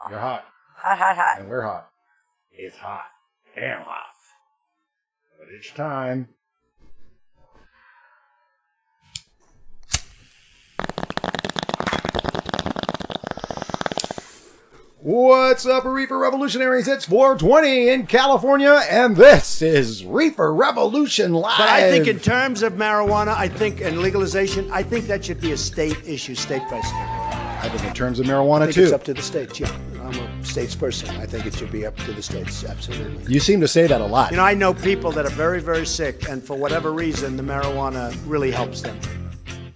You're hot. Hot, hot, hot. And we're hot. It's hot. Damn hot. But it's time. What's up, Reefer Revolutionaries? It's 420 in California, and this is Reefer Revolution Live. But I think in terms of marijuana, and legalization, I think that should be a state issue, state by state. I think in terms of marijuana, It's up to the states, yeah. I'm a states person. I think it should be up to the states, absolutely. You seem to say that a lot. You know, I know people that are very, very sick, and for whatever reason, the marijuana really helps them.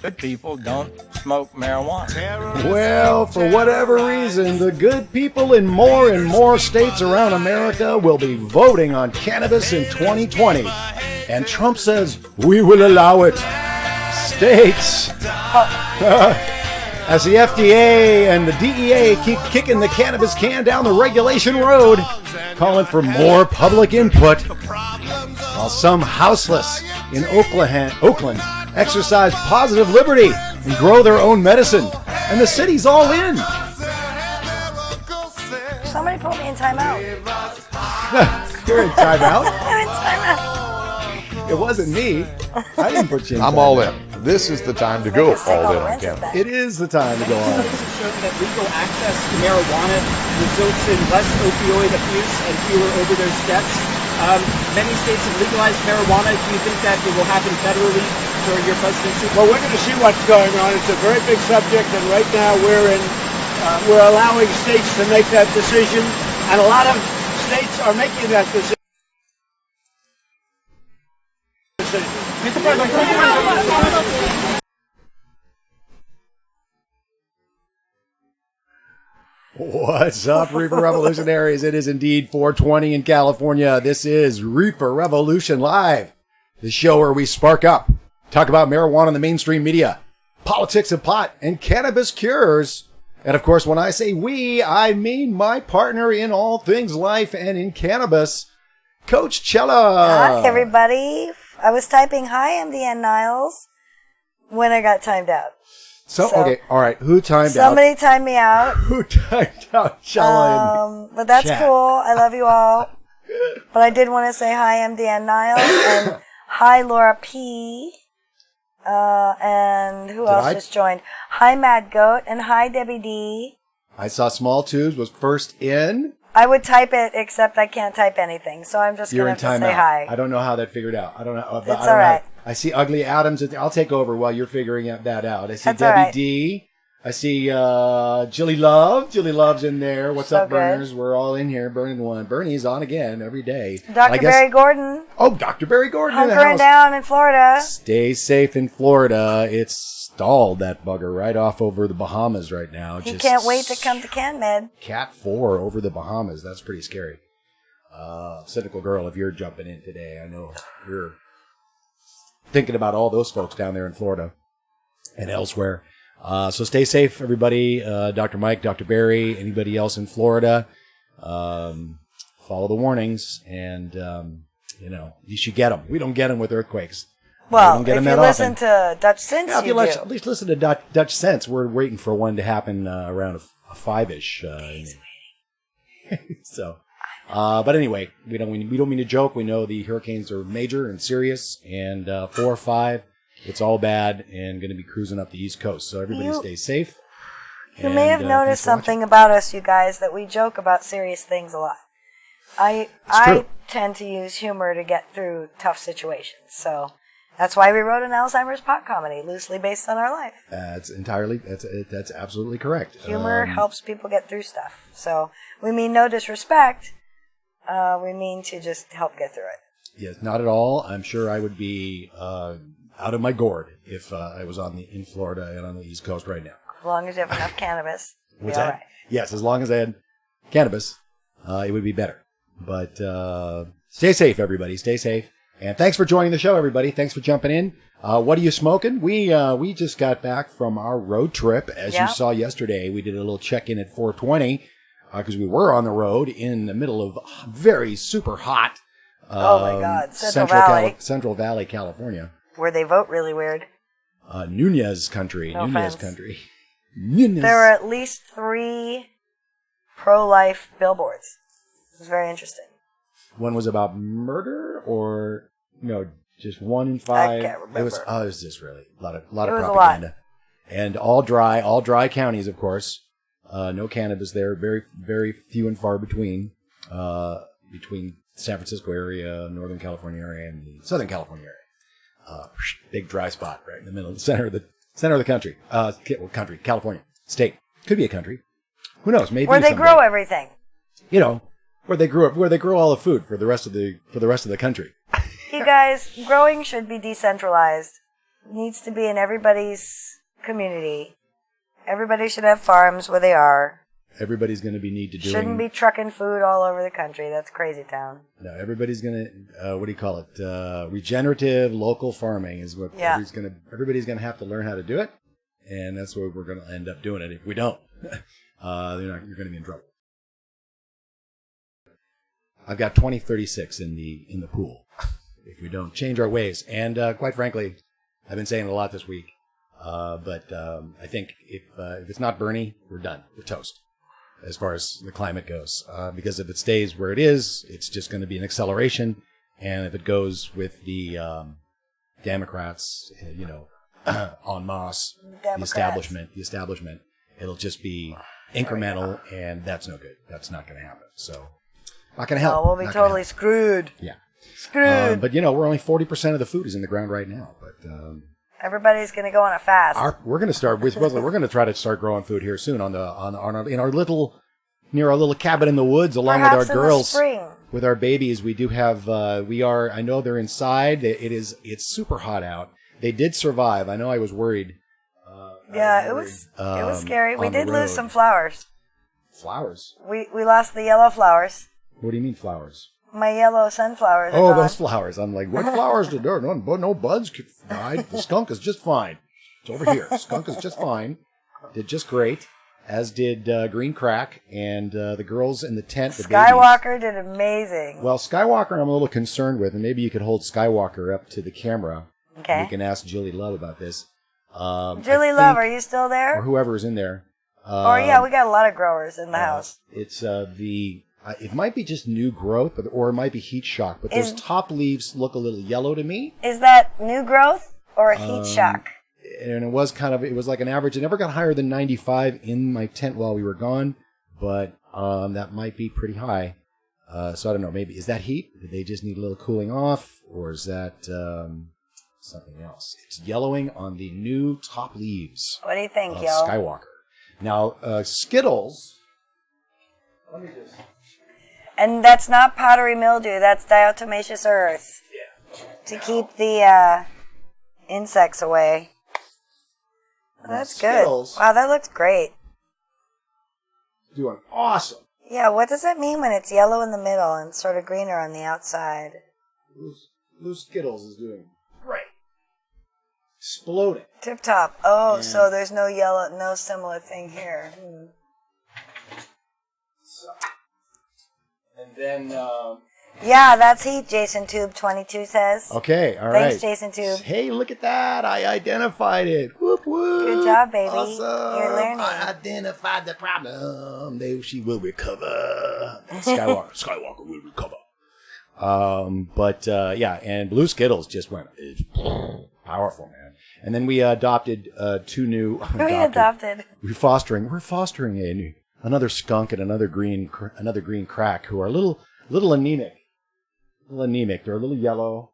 Good people don't smoke marijuana. Well, for whatever reason, the good people in more states around America will be voting on cannabis in 2020. And Trump says, we will allow it. States. As the FDA and the DEA keep kicking the cannabis can down the regulation road, calling for more public input, while some houseless in Oakland exercise positive liberty and grow their own medicine, and the city's all in. Somebody put me in timeout. You're in timeout? I'm in timeout. It wasn't me. I didn't put you in I'm timeout. all in. This is the time to go all in on cannabis. It is the time to go on. Show that legal access to marijuana results in less opioid abuse and fewer overdose deaths. Many states have legalized marijuana. Do you think that it will happen federally during your presidency? Well, we're going to see what's going on. It's a very big subject, and right now we're allowing states to make that decision, and a lot of states are making that decision. What's up, Reefer Revolutionaries? It is indeed 420 in California. This is Reefer Revolution Live, the show where we spark up, talk about marijuana in the mainstream media, politics of pot, and cannabis cures. And of course, when I say we, I mean my partner in all things life and in cannabis, Coach Chela. Hi, everybody. I was typing hi, MDN Niles, when I got timed out. So, okay, all right. Who timed Somebody timed me out. Who timed out Chela? But that's chat? cool. I love you all. But I did want to say hi, MDN Niles, and hi, Laura P. And who else just joined? Hi, Mad Goat, and hi, Debbie D. I saw Small Tubes was first in. I would type it, except I can't type anything, so I'm just going to have to say hi. I don't know how that figured out. I don't know. It's all right. I see Ugly Adams. I'll take over while you're figuring that out. I see That's Debbie all right. D. I see Jilly Love. Jilly Love's in there. What's So up, Burners? We're all in here. Burning one. Bernie's on again every day. Dr. Barry Gordon. Oh, Dr. Barry Gordon in the house. Hunkering down in Florida. Stay safe in Florida. It's stalled, that bugger, right off over the Bahamas right now. He can't wait to come to CanMed. Cat 4 over the Bahamas. That's pretty scary. Cynical Girl, if you're jumping in today, I know you're thinking about all those folks down there in Florida and elsewhere. So stay safe, everybody. Dr. Mike, Dr. Barry, anybody else in Florida, follow the warnings, and, you should get them. We don't get them with earthquakes. Well, if you listen to Dutch Sense, yeah, if you do. at least listen to Dutch Sense. We're waiting for one to happen around a 5-ish. So, but anyway, we don't mean to joke. We know the hurricanes are major and serious, and 4 or 5, it's all bad and going to be cruising up the East Coast. So everybody stay safe. You may have noticed something about us, you guys, that we joke about serious things a lot. I tend to use humor to get through tough situations. So that's why we wrote an Alzheimer's pot comedy, loosely based on our life. That's absolutely correct. Humor helps people get through stuff. So we mean no disrespect. We mean to just help get through it. Yes, not at all. I'm sure I would be out of my gourd if I was in Florida and on the East Coast right now. As long as you have enough cannabis, What's be that? all right. Yes, as long as I had cannabis, it would be better. But stay safe, everybody. Stay safe. And thanks for joining the show, everybody. Thanks for jumping in. What are you smoking? We just got back from our road trip. As you saw yesterday, we did a little check-in at 420 because we were on the road in the middle of very super hot oh, my God. Central Valley, California. Where they vote really weird. Nunez country. No Nunez offense. country. Nunez. There were at least 3 pro-life billboards. It was very interesting. One was about murder, or no, just 1 in 5. I can't remember. It was just really a lot of It was propaganda, and all dry counties, of course. No cannabis there. Very, very few and far between. Between San Francisco area, Northern California area, and the Southern California area. Big dry spot right in the middle, center of the country. Country, California, state, could be a country. Who knows? Maybe where they grow everything. You know, where they grow all the food for the rest of the country. You guys, growing should be decentralized. It needs to be in everybody's community. Everybody should have farms where they are. Everybody's going to need to do. Shouldn't be trucking food all over the country. That's crazy town. No, everybody's going to, what do you call it? Regenerative local farming is what everybody's going to have to learn how to do it. And that's where we're going to end up doing it. If we don't, you're going to be in trouble. I've got 2036 in the pool if we don't change our ways. And quite frankly, I've been saying it a lot this week. But I think if it's not Bernie, we're done. We're toast as far as the climate goes. Because if it stays where it is, it's just going to be an acceleration. And if it goes with the Democrats, en masse, the establishment, it'll just be incremental, and that's no good. That's not going to happen. So, not going to help. Oh, we'll be totally screwed. Yeah. Screwed. But, we're only 40% of the food is in the ground right now. But everybody's going to go on a fast. We're going to start. We're going to try to start growing food here soon in our little cabin in the woods, along Perhaps with our girls, in the spring. with our babies. We do have. I know they're inside. It's super hot out. They did survive. I know I was worried. It was scary. We did lose some flowers. Flowers? We lost the yellow flowers. What do you mean flowers? My yellow sunflowers. Oh, those flowers. I'm like, what flowers did there? No buds died. The skunk is just fine. It's over here. Skunk is just fine. Did just great. As did Green Crack and the girls in the tent. Skywalker did amazing. Well, Skywalker I'm a little concerned with, and maybe you could hold Skywalker up to the camera. Okay. We can ask Julie Love about this. Julie Love, are you still there? Or whoever's in there. We got a lot of growers in the house. It's it might be just new growth, or it might be heat shock. But those top leaves look a little yellow to me. Is that new growth or a heat shock? And it was like an average. It never got higher than 95 in my tent while we were gone, but that might be pretty high. So I don't know. Maybe is that heat? Did they just need a little cooling off, or is that something else? It's yellowing on the new top leaves. What do you think, yo? Skywalker. Now, Skittles. Let me just. And that's not powdery mildew. That's diatomaceous earth. Yeah. To keep the insects away. Well, that's Skittles, good. Wow, that looks great. Doing awesome. Yeah, what does that mean when it's yellow in the middle and sort of greener on the outside? Blue Skittles is doing great. Exploding. Tip top. Oh, so there's no yellow, no similar thing here. So, and then. Yeah, that's heat, Jason Tube 22 says. Okay, all right. Thanks, Jason Tube. Hey, look at that. I identified it. Whoop, whoop. Good job, baby. Awesome. You're learning. I identified the problem. She will recover. Skywalker will recover. And Blue Skittles just went powerful, man. And then we adopted two new. We're fostering another skunk and another green crack who are a little anemic. They're a little yellow.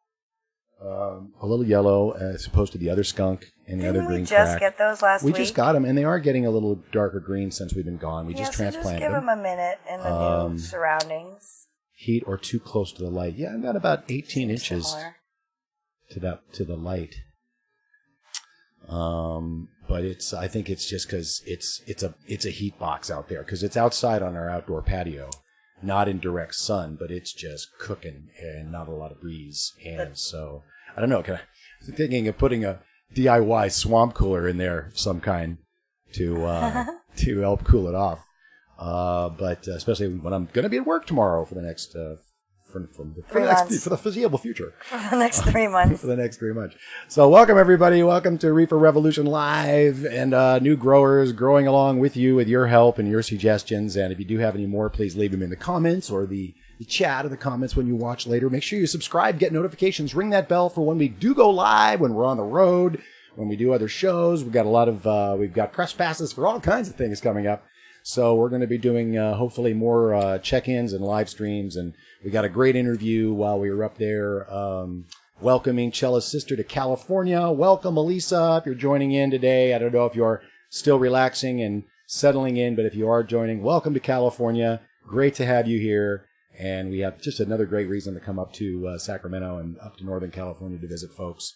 As opposed to the other skunk and the other green crack. Didn't we just get those last week? We just got them, and they are getting a little darker green since we've been gone. We just transplanted them. Just give them a minute in the new surroundings. Heat or too close to the light. Yeah, I've got about 18 inches to the light. But I think it's just because it's a heat box out there because it's outside on our outdoor patio. Not in direct sun, but it's just cooking and not a lot of breeze. And so, I don't know. I'm thinking of putting a DIY swamp cooler in there of some kind to help cool it off. But especially when I'm going to be at work tomorrow for the next the foreseeable future. For the next 3 months. For the next 3 months. So welcome, everybody. Welcome to Reefer Revolution Live, and new growers growing along with you with your help and your suggestions. And if you do have any more, please leave them in the comments or the chat or the comments when you watch later. Make sure you subscribe, get notifications, ring that bell for when we do go live, when we're on the road, when we do other shows. We've got press passes for all kinds of things coming up. So we're going to be doing hopefully more check-ins and live streams, and we got a great interview while we were up there welcoming Chela's sister to California. Welcome, Elisa, if you're joining in today. I don't know if you're still relaxing and settling in, but if you are joining, welcome to California. Great to have you here, and we have just another great reason to come up to Sacramento and up to Northern California to visit folks,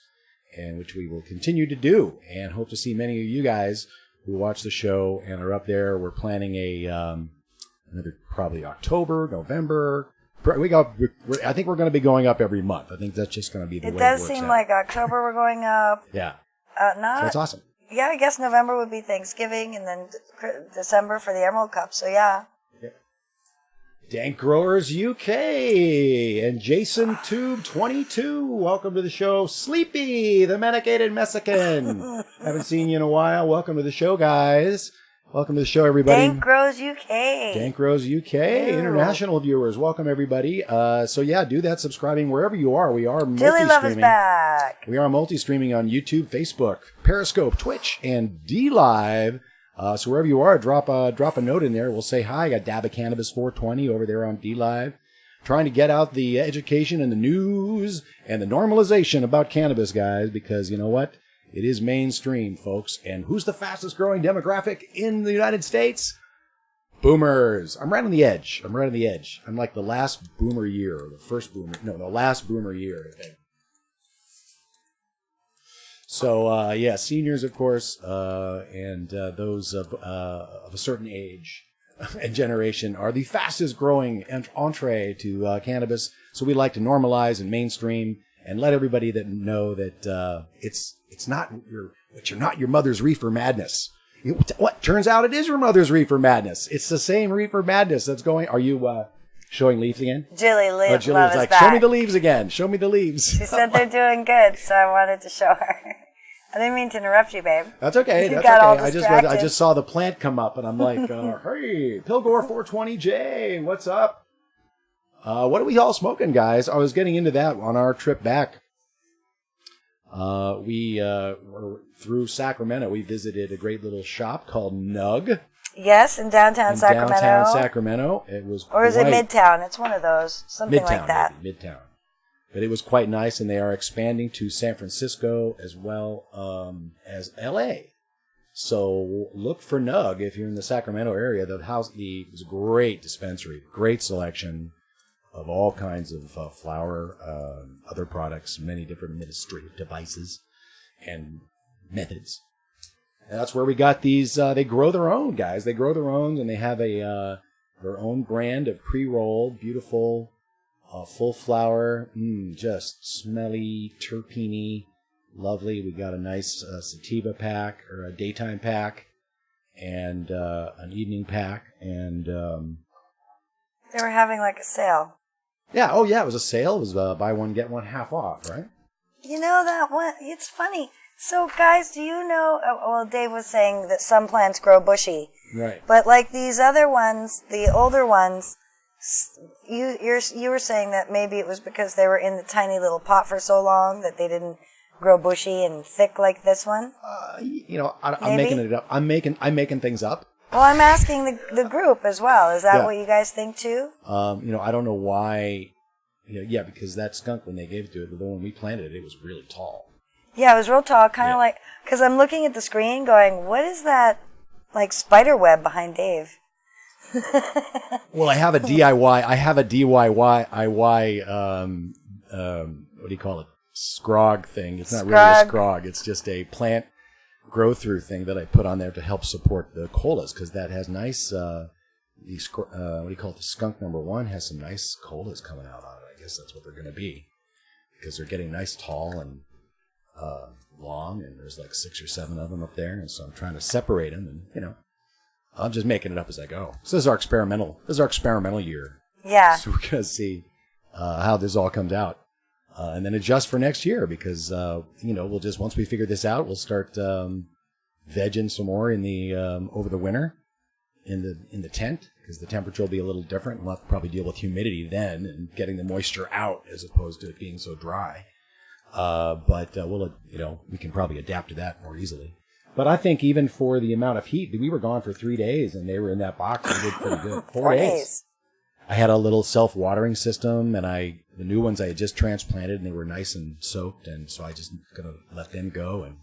and which we will continue to do, and hope to see many of you guys who watch the show and are up there. We're planning another probably October, November. I think we're going to be going up every month. I think that's just going to be the way it works. It does seem like October we're going up. Yeah. So that's awesome. Yeah, I guess November would be Thanksgiving, and then December for the Emerald Cup. So yeah. Dank Growers UK and Jason Tube 22. Welcome to the show. Sleepy, the medicated Mexican. Haven't seen you in a while. Welcome to the show, guys. Welcome to the show, everybody. Dank Grows UK. Dank Grows UK. Ew. International viewers. Welcome, everybody. So yeah, do that subscribing wherever you are. We are multi-streaming. Dilly Love is back. We are multi-streaming on YouTube, Facebook, Periscope, Twitch, and DLive. So wherever you are, drop a note in there. We'll say hi. I got Dab of Cannabis 420 over there on DLive. Trying to get out the education and the news and the normalization about cannabis, guys, because you know what? It is mainstream, folks. And who's the fastest growing demographic in the United States? Boomers. I'm right on the edge. I'm like the last boomer year, or the last boomer year, I think. So, yeah, seniors, of course, and those of a certain age and generation are the fastest growing entree to cannabis. So we like to normalize and mainstream and let everybody know that it's not your mother's reefer madness. What turns out it is your mother's reefer madness. It's the same reefer madness that's going. Are you showing leaves again? Jilly was like, back. Show me the leaves again. Show me the leaves. She said they're doing good, so I wanted to show her. I didn't mean to interrupt you, babe. That's okay. That's okay. I just saw the plant come up, and I'm like, hey, Pilgor 420J, what's up? What are we all smoking, guys? I was getting into that on our trip back. We were through Sacramento. We visited a great little shop called Nug. Yes, in downtown Sacramento. Downtown Sacramento. It was or is it Midtown? It's one of those. Something like that. Maybe, Midtown. But it was quite nice, and they are expanding to San Francisco as well as L.A. So look for Nug if you're in the Sacramento area. It was a great dispensary, great selection of all kinds of flower, other products, many different administrative devices and methods. And that's where we got these. They grow their own, guys. They grow their own, and they have their own brand of pre-roll, beautiful, full flower, just smelly, terpene, lovely. We got a nice sativa pack, or a daytime pack, and an evening pack, and they were having like a sale. Yeah, oh yeah, it was a sale. It was buy one, get one half off, right? You know that one, it's funny. So guys, do you know, well, Dave was saying that some plants grow bushy. Right. But like these other ones, the older ones, you were saying that maybe it was because they were in the tiny little pot for so long that they didn't grow bushy and thick like this one? I'm making it up. I'm making things up. Well, I'm asking the group as well. Is that what you guys think too? I don't know why. Because that skunk, when they gave it to it, the one we planted, it was really tall. Yeah, it was real tall, kind of like, because I'm looking at the screen going, what is that, like, spider web behind Dave? Well, I have a DIY, what do you call it? Scrog thing. It's not really a scrog. It's just a plant grow through thing that I put on there to help support the colas, because that has nice, what do you call it? The skunk number 1 has some nice colas coming out on it. I guess that's what they're going to be, because they're getting nice, tall, and long, and there's like 6 or 7 of them up there, and so I'm trying to separate them, and I'm just making it up as I go. So this is our experimental year. Yeah. So we're gonna see how this all comes out. And then adjust for next year because, we'll just, once we figure this out, we'll start vegging some more in the over the winter in the tent because the temperature will be a little different. We'll have to probably deal with humidity then and getting the moisture out as opposed to it being so dry. But we'll, we can probably adapt to that more easily. But I think even for the amount of heat, we were gone for 3 days and they were in that box. They did pretty good. 4 days. I had a little self-watering system, and the new ones I had just transplanted, and they were nice and soaked, and so I just gonna let them go, and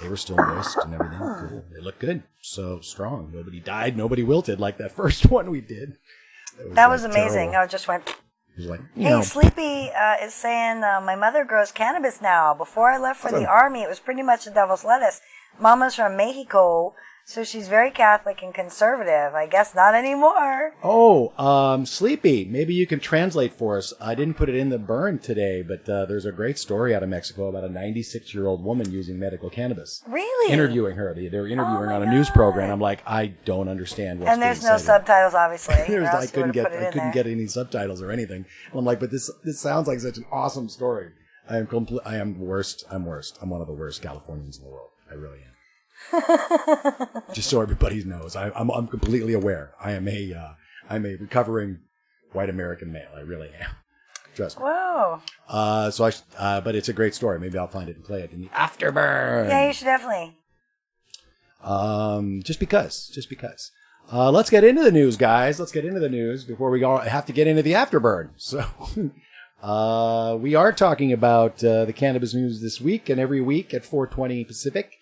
they were still moist and everything. Cool. They looked good, so strong. Nobody died, nobody wilted like that first one we did. That was amazing. Terrible. I just went. It was like, hey, Sleepy is saying my mother grows cannabis now. Before I left for the army, it was pretty much the devil's lettuce. Mama's from Mexico. So she's very Catholic and conservative. I guess not anymore. Oh, Sleepy, maybe you can translate for us. I didn't put it in the burn today, but there's a great story out of Mexico about a 96-year-old woman using medical cannabis. Really? Interviewing her. They were interviewing her on a news program. I'm like, I don't understand what's and there's no subtitles, obviously. I couldn't get any subtitles or anything. And I'm like, but this sounds like such an awesome story. I am worst. I'm worst. I'm one of the worst Californians in the world. I really am. Just so everybody knows, I'm completely aware. I'm a recovering white American male. I really am. Trust me. Wow. But it's a great story. Maybe I'll find it and play it in the afterburn. Yeah, you should definitely. Just because. Let's get into the news, guys. Let's get into the news before we have to get into the afterburn. So, we are talking about the cannabis news this week and every week at 4:20 Pacific.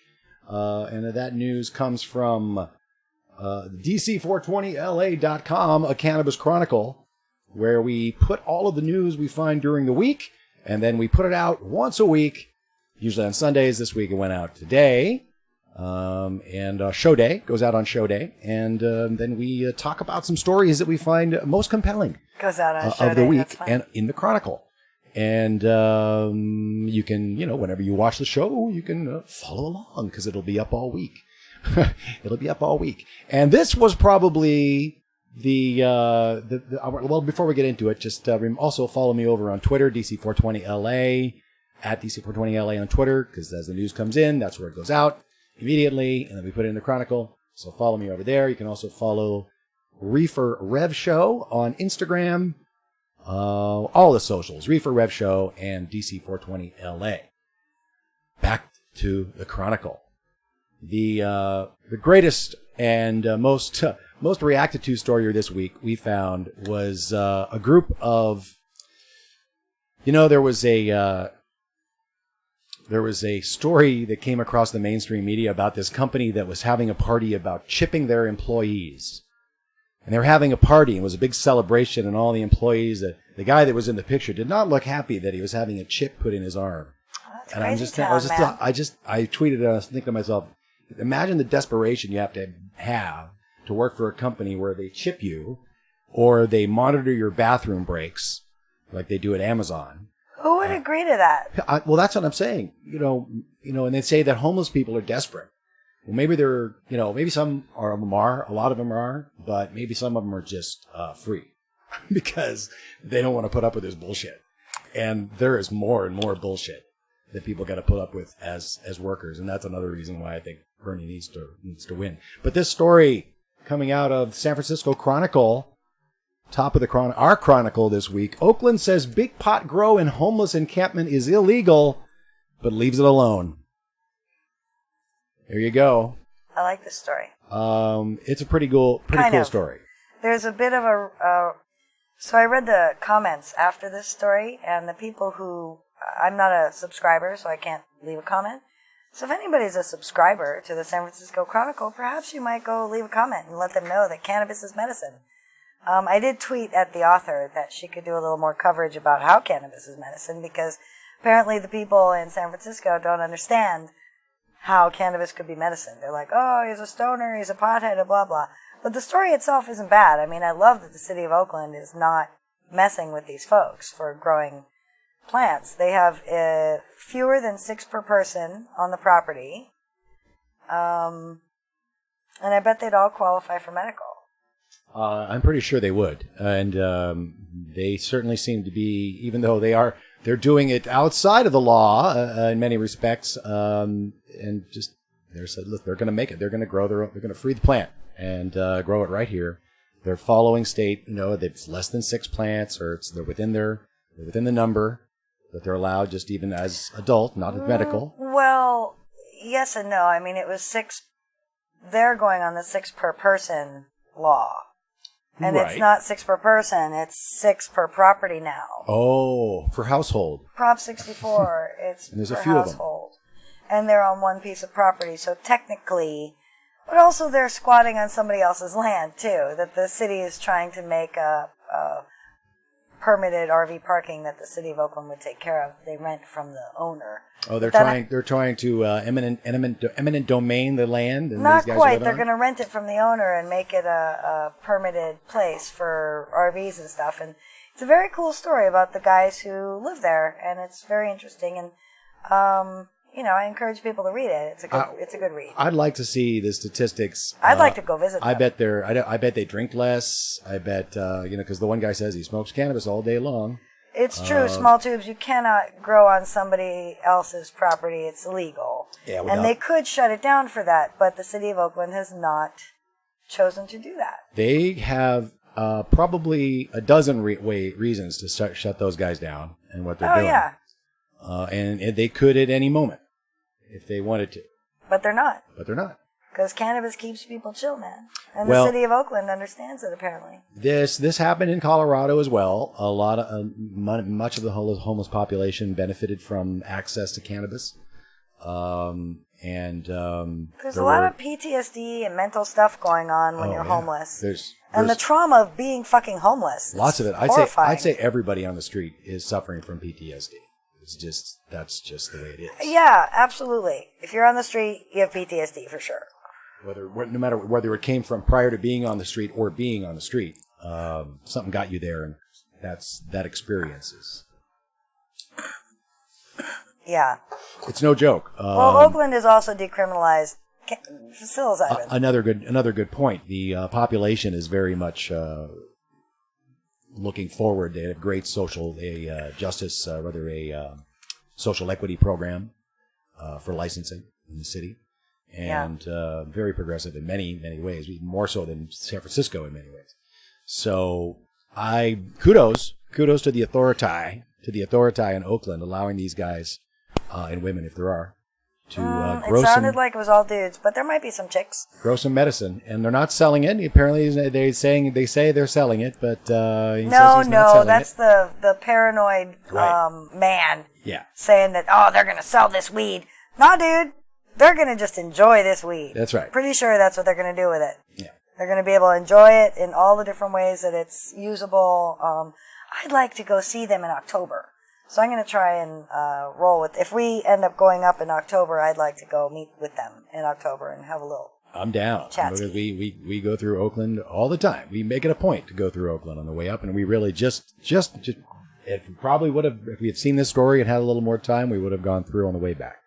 And that news comes from DC420LA.com, a Cannabis Chronicle, where we put all of the news we find during the week, and then we put it out once a week, usually on Sundays. This week it went out today, and Show Day goes out on Show Day, and then we talk about some stories that we find most compelling goes out on Show of the Day. week and in the Chronicle. And you can, whenever you watch the show, you can follow along because it'll be up all week. It'll be up all week. And this was probably well, before we get into it, just also follow me over on Twitter, DC420LA, at DC420LA on Twitter, because as the news comes in, that's where it goes out immediately, and then we put it in the Chronicle. So follow me over there. You can also follow Reefer Rev Show on Instagram. All the socials, Reefer Rev Show and DC420LA. Back to the Chronicle. The greatest and most reacted to story this week we found was a group of, there was a story that came across the mainstream media about this company that was having a party about chipping their employees. And they were having a party, and it was a big celebration, and all the employees, the guy that was in the picture did not look happy that he was having a chip put in his arm. That's and crazy I tweeted it, I was thinking to myself, imagine the desperation you have to work for a company where they chip you, or they monitor your bathroom breaks, like they do at Amazon. Who would agree to that? Well, that's what I'm saying. And they say that homeless people are desperate. Well, maybe they're, maybe some of them are, a lot of them are, but maybe some of them are just free because they don't want to put up with this bullshit. And there is more and more bullshit that people got to put up with as workers, and that's another reason why I think Bernie needs to win. But this story coming out of San Francisco Chronicle, top of our Chronicle this week, Oakland says big pot grow in homeless encampment is illegal, but leaves it alone. There you go. I like this story. It's a pretty cool story. There's a bit of so I read the comments after this story, and the people who, I'm not a subscriber, so I can't leave a comment. So if anybody's a subscriber to the San Francisco Chronicle, perhaps you might go leave a comment and let them know that cannabis is medicine. I did tweet at the author that she could do a little more coverage about how cannabis is medicine, because apparently the people in San Francisco don't understand how cannabis could be medicine. They're like, oh, he's a stoner, he's a pothead, and blah, blah. But the story itself isn't bad. I mean, I love that the city of Oakland is not messing with these folks for growing plants. They have fewer than 6 per person on the property. And I bet they'd all qualify for medical. I'm pretty sure they would, and they certainly seem to be, even though they're doing it outside of the law in many respects, and just they're going to make it. They're going to they're going to free the plant and grow it right here. They're following state. It's less than 6 plants, or they're within the number that they're allowed, just even as adult, not as medical. Well, yes and no. I mean, it was 6. They're going on the 6 per person law. And It's not 6 per person, it's 6 per property now. Oh, for household. Prop 64, it's and there's per a few household. And they're on one piece of property, so technically, but also they're squatting on somebody else's land too, that the city is trying to make a permitted RV parking that the city of Oakland would take care of. They rent from the owner. Oh, they're trying to eminent domain the land. And not these guys quite. They're going to rent it from the owner and make it a permitted place for RVs and stuff. And it's a very cool story about the guys who live there, and it's very interesting. And I encourage people to read it. It's a good read. I'd like to see the statistics. I'd like to go visit them. I bet they drink less. I bet because the one guy says he smokes cannabis all day long. It's true. Small tubes you cannot grow on somebody else's property. It's illegal. Yeah, and they could shut it down for that, but the city of Oakland has not chosen to do that. They have probably a dozen reasons to shut those guys down and what they're doing. Yeah. And they could at any moment if they wanted to. But they're not. Because cannabis keeps people chill, man. And the city of Oakland understands it, apparently. This happened in Colorado as well. A lot of much of the homeless population benefited from access to cannabis. There's a lot of PTSD and mental stuff going on when you're homeless. And the trauma of being fucking homeless. Lots of it. I'd say everybody on the street is suffering from PTSD. That's just the way it is. Yeah, absolutely. If you're on the street, you have PTSD for sure. No matter whether it came from prior to being on the street or being on the street, something got you there, and that experience is. Yeah. It's no joke. Well, Oakland is also decriminalized psilocybin. Another good point. The population is very much looking forward. They have great social justice, social equity program for licensing in the city, and very progressive in many ways, even more so than San Francisco in many ways. So kudos to the authority in Oakland, allowing these guys and women, if there are, to grow. It sounded like it was all dudes, but there might be some chicks. Grow some medicine, and they're not selling it. Apparently, they say they're selling it, but that's the paranoid man. Yeah, saying that they're gonna sell this weed. No, dude, they're gonna just enjoy this weed. That's right. Pretty sure that's what they're gonna do with it. Yeah, they're gonna be able to enjoy it in all the different ways that it's usable. I'd like to go see them in October. So I'm going to try and roll with. If we end up going up in October, I'd like to go meet with them in October and have a little. I'm down because we go through Oakland all the time. We make it a point to go through Oakland on the way up, and we really just if we probably would have, if we had seen this story and had a little more time, we would have gone through on the way back.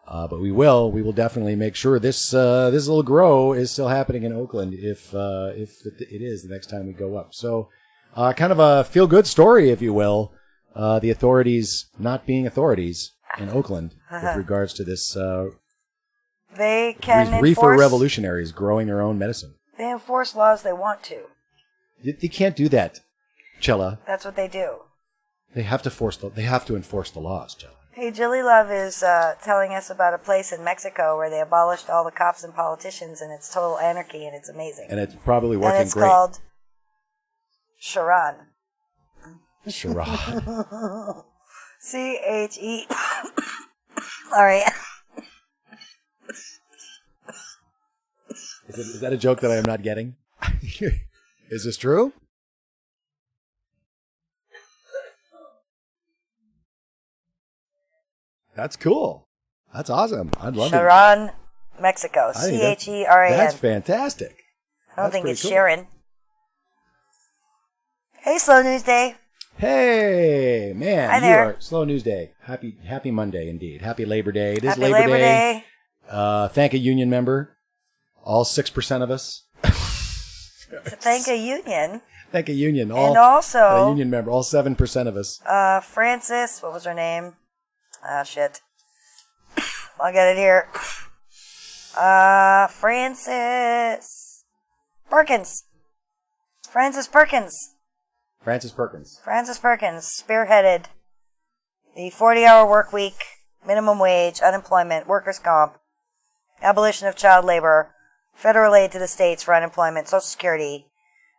But we will definitely make sure this little grow is still happening in Oakland if it is the next time we go up. So kind of a feel good story, if you will. The authorities not being authorities in Oakland with regards to this. They can Reefer revolutionaries growing their own medicine. They enforce laws they want to. They can't do that, Chela. That's what they do. They have to enforce the laws, Chela. Hey, Jilly Love is telling us about a place in Mexico where they abolished all the cops and politicians, and it's total anarchy, and it's amazing. And it's probably working great. And it's called CHRONICLE. CHE. All right. Is that a joke that I am not getting? Is this true? That's cool. That's awesome. I'd love Sharon, Mexico. CHERAN. That's fantastic. I don't think it's cool. Sharon. Hey, Slow News Day. Hey, man. Hi there. You are Slow News Day. Happy Monday, indeed. Happy Labor Day. It is Happy Labor Day. Day. Thank a union member. All 6% of us. to thank a union. Thank a union. And also a union member, all 7% of us. Frances, what was her name? Shit. I'll get it here. Frances Perkins. Frances Perkins spearheaded the 40-hour work week, minimum wage, unemployment, workers' comp, abolition of child labor, federal aid to the states for unemployment, Social Security,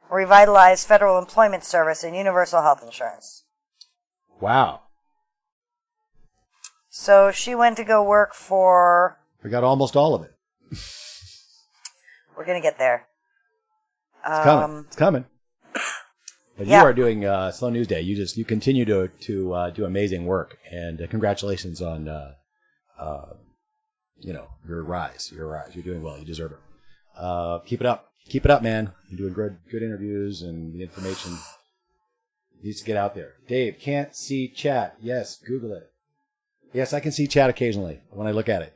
revitalized federal employment service, and universal health insurance. Wow. So she went to go work for... We got almost all of it. We're going to get there. It's coming. But you are doing Slow News Day. You continue to do amazing work, and congratulations on your rise. You're doing well. You deserve it. Keep it up. Keep it up, man. You're doing good interviews, and the information needs to get out there. Dave, can't see chat. Yes, Google it. Yes, I can see chat occasionally when I look at it.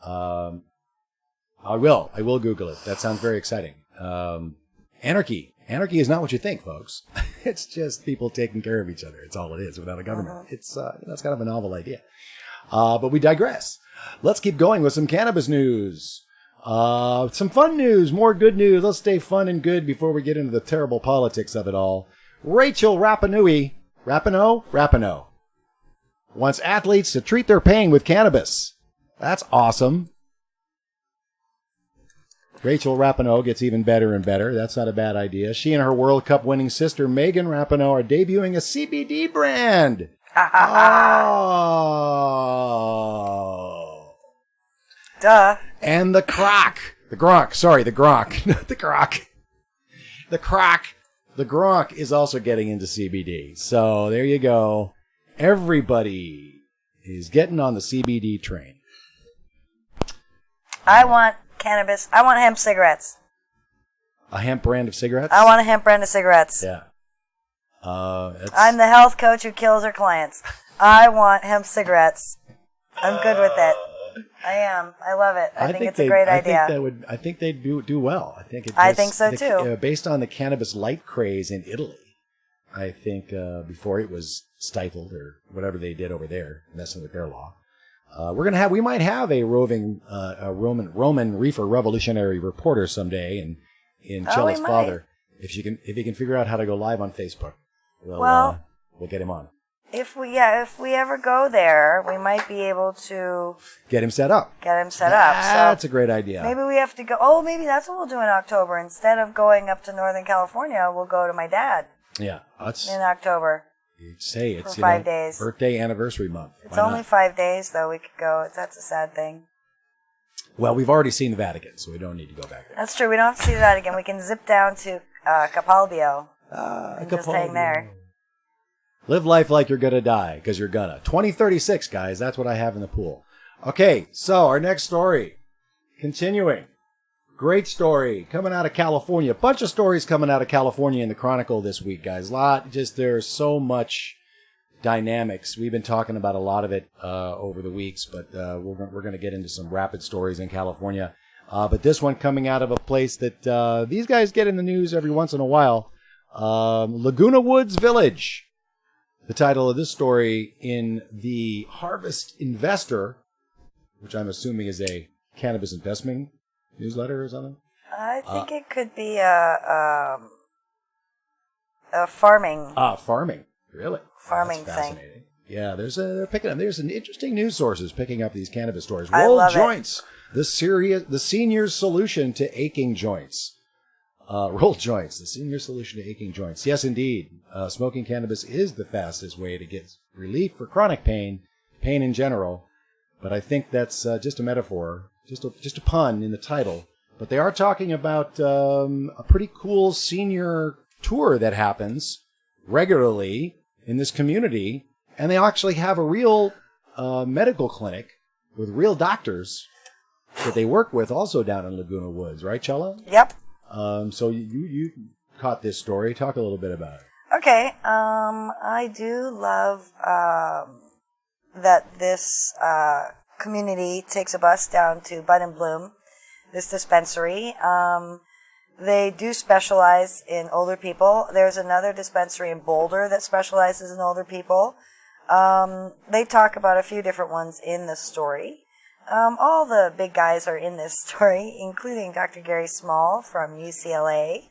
I will Google it. That sounds very exciting. Anarchy is not what you think, folks. It's just people taking care of each other. It's all it is without a government. It's kind of a novel idea. But we digress. Let's keep going with some cannabis news. Some fun news, more good news. Let's stay fun and good before we get into the terrible politics of it all. Rachel Rapinoe wants athletes to treat their pain with cannabis. That's awesome. Rachel Rapinoe gets even better and better. That's not a bad idea. She and her World Cup winning sister, Megan Rapinoe, are debuting a CBD brand. Oh. Duh. And the Gronk, is also getting into CBD. So there you go. Everybody is getting on the CBD train. I want cannabis. I want hemp cigarettes. A hemp brand of cigarettes? I want a hemp brand of cigarettes. Yeah. I'm the health coach who kills her clients. I want hemp cigarettes. I'm good with it. I am. I love it. I think it's a great idea. I think they'd do well. I think so too. Based on the cannabis light craze in Italy, I think before it was stifled or whatever they did over there, messing with their law. We might have a roving Roman Reefer Revolutionary reporter someday in Chela's father. If he can figure out how to go live on Facebook, we'll get him on. If we ever go there, we might be able to get him set up. That's a great idea. Maybe we have to go. Oh, maybe that's what we'll do in October. Instead of going up to Northern California, we'll go to my dad. Yeah, in October. Say it's for 5 days. Birthday anniversary month. It's only 5 days, though. We could go. That's a sad thing. Well, we've already seen the Vatican, so we don't need to go back there. That's true. We don't have to see the Vatican. We can zip down to Capalbio and just hang there. Live life like you're gonna die, because you're gonna. 2036, guys. That's what I have in the pool. Okay, so our next story. Continuing. Great story coming out of California. A bunch of stories coming out of California in the Chronicle this week, guys. There's so much dynamics. We've been talking about a lot of it over the weeks, but we're going to get into some rapid stories in California. But this one coming out of a place that these guys get in the news every once in a while. Laguna Woods Village. The title of this story in the Harvest Investor, which I'm assuming is a cannabis investment newsletter or something? I think it could be a farming. Farming. Really? Farming That's fascinating. Thing. Yeah, there's an interesting news sources picking up these cannabis stories. Roll joints. The senior solution to aching joints. Roll joints, the senior solution to aching joints. Yes, indeed. Smoking cannabis is the fastest way to get relief for chronic pain in general. But I think that's just a metaphor, just a pun in the title. But they are talking about a pretty cool senior tour that happens regularly in this community. And they actually have a real medical clinic with real doctors that they work with also down in Laguna Woods. Right, Chela? Yep. So you caught this story. Talk a little bit about it. Okay. I do love that this community takes a bus down to Bud and Bloom, this dispensary. They do specialize in older people. There's another dispensary in Boulder that specializes in older people. They talk about a few different ones in the story. All the big guys are in this story, including Dr. Gary Small from UCLA,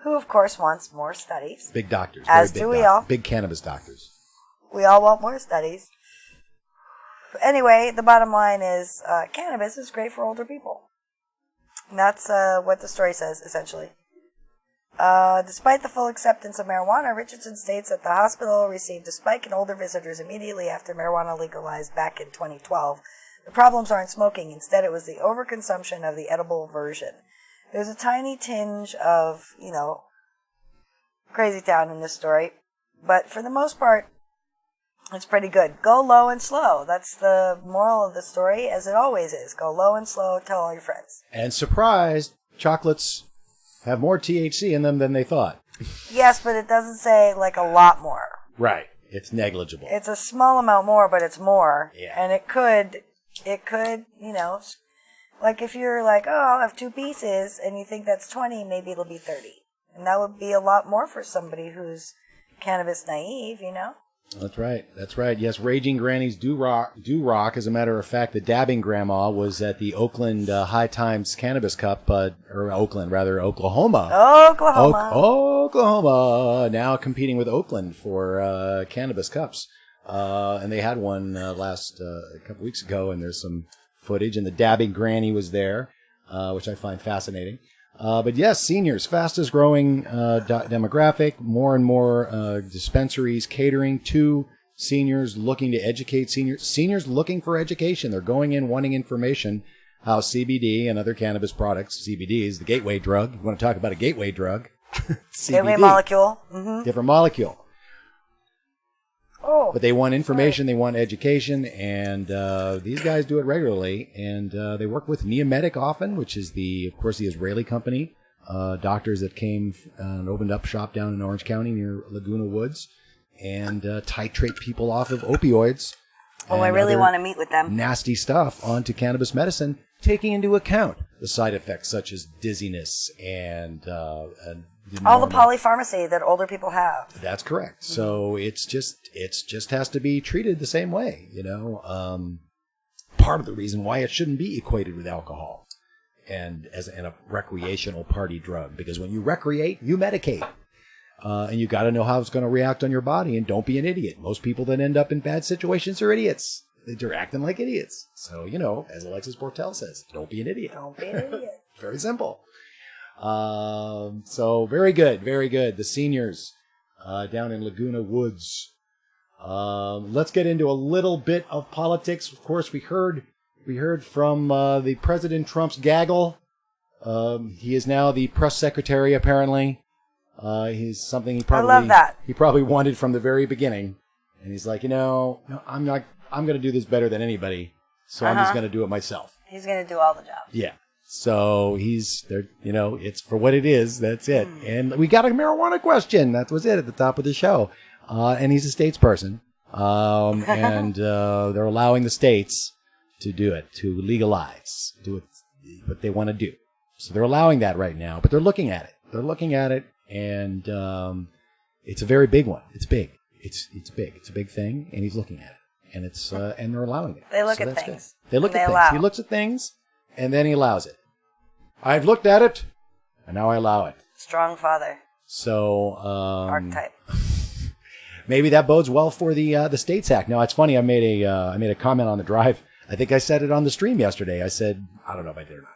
who, of course, wants more studies. Big doctors. As do we all. Big cannabis doctors. We all want more studies. Anyway, the bottom line is cannabis is great for older people. And that's what the story says, essentially. Despite the full acceptance of marijuana, Richardson states that the hospital received a spike in older visitors immediately after marijuana legalized back in 2012. The problems aren't smoking. Instead, it was the overconsumption of the edible version. There's a tiny tinge of, crazy town in this story. But for the most part, it's pretty good. Go low and slow. That's the moral of the story, as it always is. Go low and slow. Tell all your friends. And surprise, chocolates have more THC in them than they thought. Yes, but it doesn't say, a lot more. Right. It's negligible. It's a small amount more, but it's more. Yeah. And it could, if you're like, oh, I'll have 2 pieces, and you think that's 20, maybe it'll be 30. And that would be a lot more for somebody who's cannabis naive, That's right. That's right. Yes, raging grannies do rock. As a matter of fact, the dabbing grandma was at the Oakland High Times Cannabis Cup, Oklahoma. Oklahoma. Now competing with Oakland for Cannabis Cups. And they had one a couple weeks ago, and there's some footage, and the dabbing granny was there, which I find fascinating. But yes, seniors, fastest growing demographic, more and more dispensaries catering to seniors, looking to educate seniors looking for education. They're going in wanting information how CBD and other cannabis products, CBD is the gateway drug. You want to talk about a gateway drug? Gateway molecule. Mm-hmm. Different molecule. Oh, but they want information, they want education, and these guys do it regularly. And they work with Neometic often, which is of course, the Israeli company. Doctors that came and opened up shop down in Orange County near Laguna Woods, and titrate people off of opioids. Oh, I really want to meet with them. Nasty stuff onto cannabis medicine, taking into account the side effects such as dizziness and all the polypharmacy that older people have. That's correct. So it's just has to be treated the same way, Part of the reason why it shouldn't be equated with alcohol and a recreational party drug, because when you recreate, you medicate. And you got to know how it's going to react on your body, and don't be an idiot. Most people that end up in bad situations are idiots. They're acting like idiots. So, as Alexis Bortel says, don't be an idiot. Don't be an idiot. Very simple. So very good, very good. The seniors down in Laguna Woods. Let's get into a little bit of politics. Of course, we heard from the President Trump's gaggle. He is now the press secretary, apparently. He's something he probably I love that. He probably wanted from the very beginning. And he's like, no, I'm going to do this better than anybody. So I'm just going to do it myself. He's going to do all the jobs. Yeah. So he's there, it's for what it is. That's it. And we got a marijuana question. That was it at the top of the show. And he's a statesperson. And they're allowing the states to do it, to legalize, do it, what they want to do. So they're allowing that right now, but they're looking at it. And it's a very big one. It's big. It's big. It's a big thing, and he's looking at it. And it's and they're allowing it. They look at things. Good. They look at things. He looks at things, and then he allows it. I've looked at it, and now I allow it. Strong father. So archetype. Maybe that bodes well for the States Act. Now it's funny. I made a comment on the drive. I think I said it on the stream yesterday. I said, I don't know if I did or not.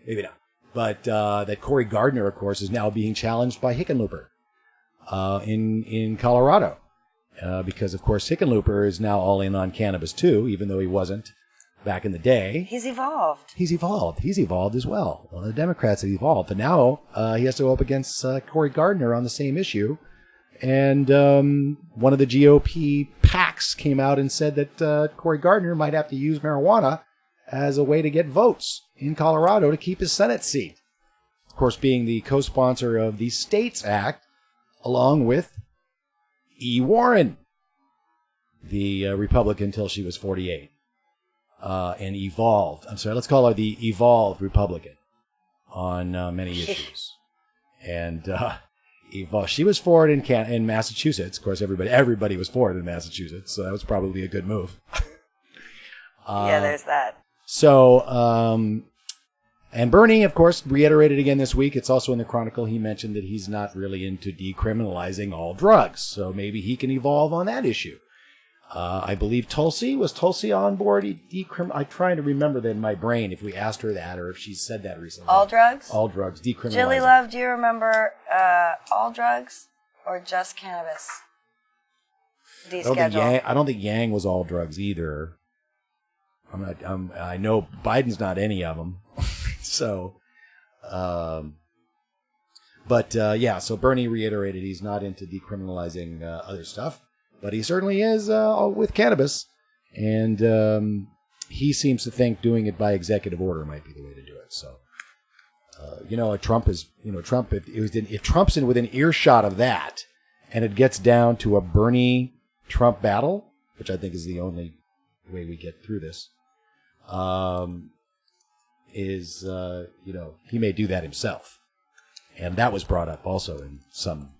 Maybe not. But that Cory Gardner, of course, is now being challenged by Hickenlooper in Colorado. Because, of course, Hickenlooper is now all in on cannabis, too, even though he wasn't back in the day. He's evolved. He's evolved as well. Well, the Democrats have evolved. But now he has to go up against Cory Gardner on the same issue. And one of the GOP PACs came out and said that Cory Gardner might have to use marijuana as a way to get votes in Colorado to keep his Senate seat. Of course, being the co-sponsor of the States Act, along with E. Warren, the Republican until she was 48, and evolved. I'm sorry, let's call her the evolved Republican on many issues. And she was for it in Massachusetts. Of course, everybody was for it in Massachusetts, so that was probably a good move. Yeah, there's that. So, and Bernie, of course, reiterated again this week. It's also in the Chronicle. He mentioned that he's not really into decriminalizing all drugs, so maybe he can evolve on that issue. I believe was Tulsi on board? I'm trying to remember that in my brain if we asked her that or if she said that recently. All drugs? All drugs, decriminalizing. Jilly Love, do you remember all drugs or just cannabis? Deschedule. I don't think Yang was all drugs either. I know Biden's not any of them. So, so Bernie reiterated he's not into decriminalizing other stuff, but he certainly is with cannabis, and he seems to think doing it by executive order might be the way to do it. So, Trump is, if Trump's within earshot of that, and it gets down to a Bernie-Trump battle, which I think is the only way we get through this. He may do that himself. And that was brought up also in some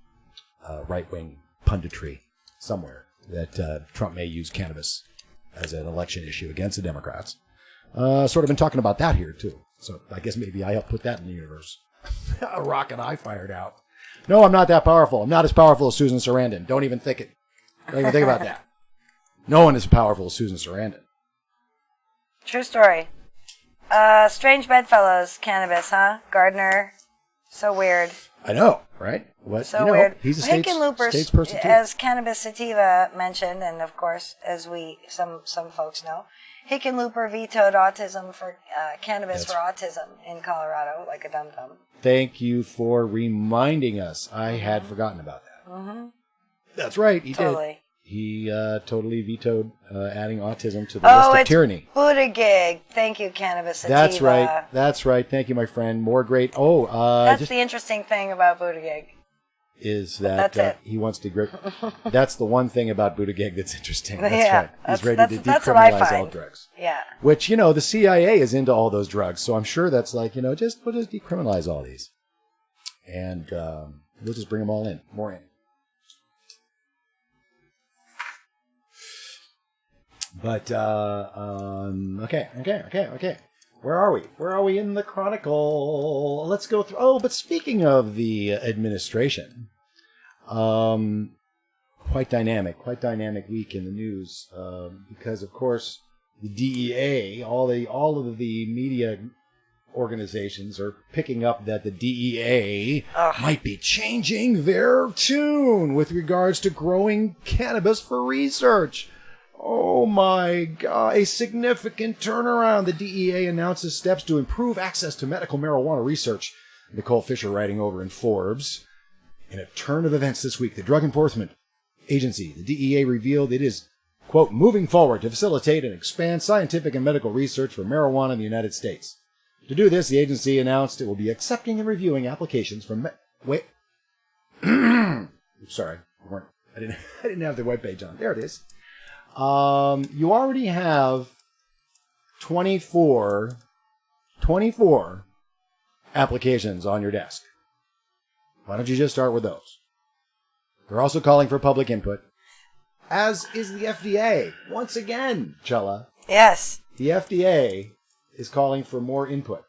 right-wing punditry somewhere, that Trump may use cannabis as an election issue against the Democrats. Sort of been talking about that here, too. So I guess maybe I helped put that in the universe. A rocket I fired out. No, I'm not that powerful. I'm not as powerful as Susan Sarandon. Don't even think about that. No one is as powerful as Susan Sarandon. True story. Strange bedfellows, cannabis, huh? Gardner, so weird. I know, right? What? So weird. He's a states person too. As Cannabis Sativa mentioned, and of course, as some folks know, Hickenlooper vetoed autism for cannabis for autism in Colorado, like a dum-dum. Thank you for reminding us. I had forgotten about that. Mm-hmm. That's right, he did. He totally vetoed adding autism to the list of tyranny. Buttigieg. Thank you, Cannabis Sativa. That's right. Thank you, my friend. More great. That's the interesting thing about Buttigieg. Is that he wants to... That's the one thing about Buttigieg that's interesting. That's right. He's ready to decriminalize all drugs. Yeah. Which, the CIA is into all those drugs. So I'm sure that's like, we'll just decriminalize all these. And we'll just bring them all in. More in. But, okay. Where are we? Where are we in the Chronicle? Let's go through. But speaking of the administration, quite dynamic week in the news, because of course the DEA, all of the media organizations are picking up that the DEA might be changing their tune with regards to growing cannabis for research. Oh my God, a significant turnaround. The DEA announces steps to improve access to medical marijuana research. Nicole Fisher writing over in Forbes. In a turn of events this week, the Drug Enforcement Agency, the DEA, revealed it is, quote, moving forward to facilitate and expand scientific and medical research for marijuana in the United States. To do this, the agency announced it will be accepting and reviewing applications from... Sorry, I didn't have the webpage on. There it is. You already have 24 applications on your desk. Why don't you just start with those? They're also calling for public input, as is the FDA. Once again, Chela. Yes. The FDA is calling for more input.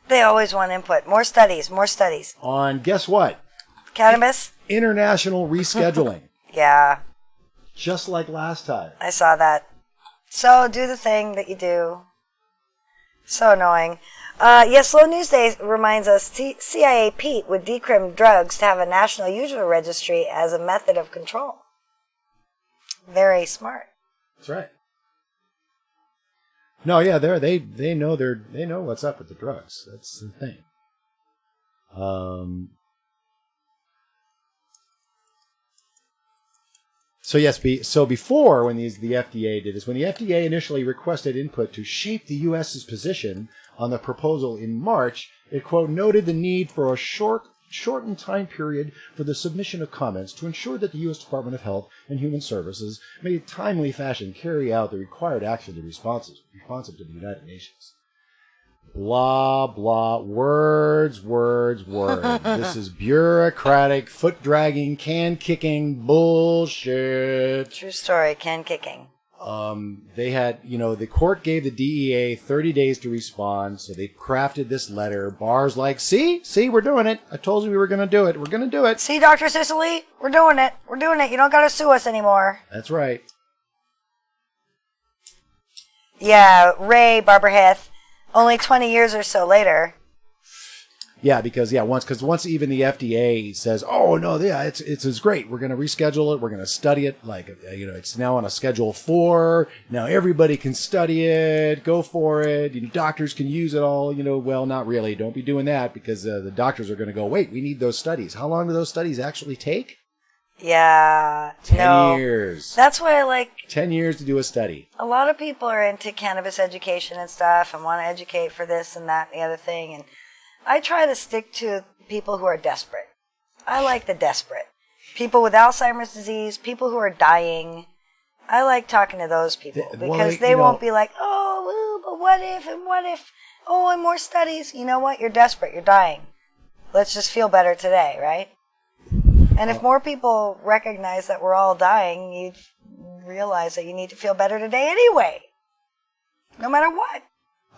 They always want input. More studies. On, guess what? Cannabis? International rescheduling. Yeah. Just like last time. I saw that. So do the thing that you do. So annoying. Slow News Day reminds us CIA Pete would decrim drugs to have a national user registry as a method of control. Very smart. That's right. No, yeah, they know what's up with the drugs. That's the thing. So before, when the FDA did this, when the FDA initially requested input to shape the U.S.'s position on the proposal in March, it, quote, noted the need for a shortened time period for the submission of comments to ensure that the U.S. Department of Health and Human Services may in a timely fashion carry out the required action responsive to the United Nations. blah, blah, words. This is bureaucratic, foot-dragging, can-kicking bullshit. True story, can-kicking. They had, the court gave the DEA 30 days to respond, so they crafted this letter. Barr's like, see, we're doing it. I told you we were going to do it. We're going to do it. See, Dr. Sicily, we're doing it. We're doing it. You don't got to sue us anymore. That's right. Yeah, Ray Barberheath, only 20 years or so later. Yeah, because once even the FDA says, oh no, yeah, it's great. We're going to reschedule it. We're going to study it. Like, it's now on a Schedule 4. Now everybody can study it. Go for it. Doctors can use it all. Well, not really. Don't be doing that, because the doctors are going to go, wait, we need those studies. How long do those studies actually take? Yeah. 10 years. That's why I like 10 years to do a study. A lot of people are into cannabis education and stuff and want to educate for this and that and the other thing, and I try to stick to people who are desperate. I like the desperate. People with Alzheimer's disease, people who are dying. I like talking to those people because they won't be like, oh, but what if, oh, and more studies. You know what? You're desperate. You're dying. Let's just feel better today, right? And if more people recognize that we're all dying, you'd realize that you need to feel better today anyway, no matter what.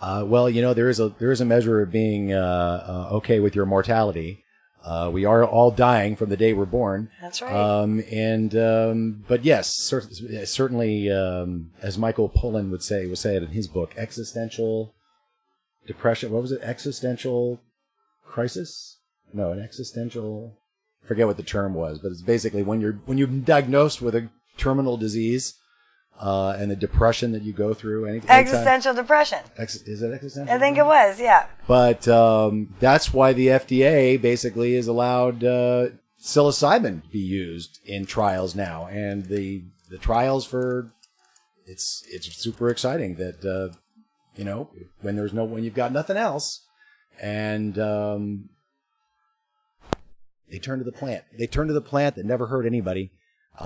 Well, there is a measure of being okay with your mortality. We are all dying from the day we're born. That's right. But yes, certainly, as Michael Pollan would say it in his book, existential depression. What was it? Existential crisis? No, an existential. I forget what the term was, but it's basically when you're diagnosed with a terminal disease. And the depression that you go through. Existential depression. Is it existential? I think it was, yeah. But that's why the FDA basically has allowed psilocybin to be used in trials now. And the trials for it's super exciting that when you've got nothing else, and they turn to the plant. They turn to the plant that never hurt anybody.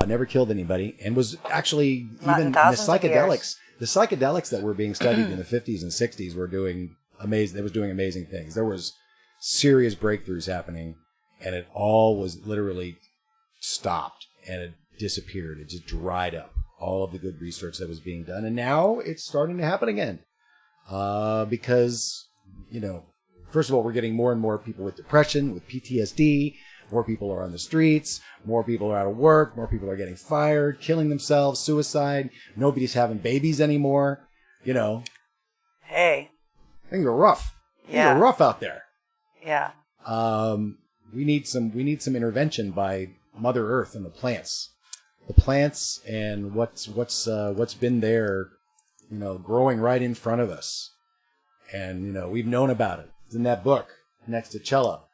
Never killed anybody, and was actually even the psychedelics that were being studied in the 50s and 60s were doing amazing. It was doing amazing things. There was serious breakthroughs happening, and it all was literally stopped, and it disappeared. It just dried up. All of the good research that was being done, and now it's starting to happen again. Because first of all, we're getting more and more people with depression, with PTSD. More people are on the streets. More people are out of work. More people are getting fired, killing themselves, suicide. Nobody's having babies anymore. Hey. Things are rough. Yeah. Things are rough out there. Yeah. We need some intervention by Mother Earth and the plants. The plants and what's been there, growing right in front of us. And, we've known about it. It's in that book next to Chela,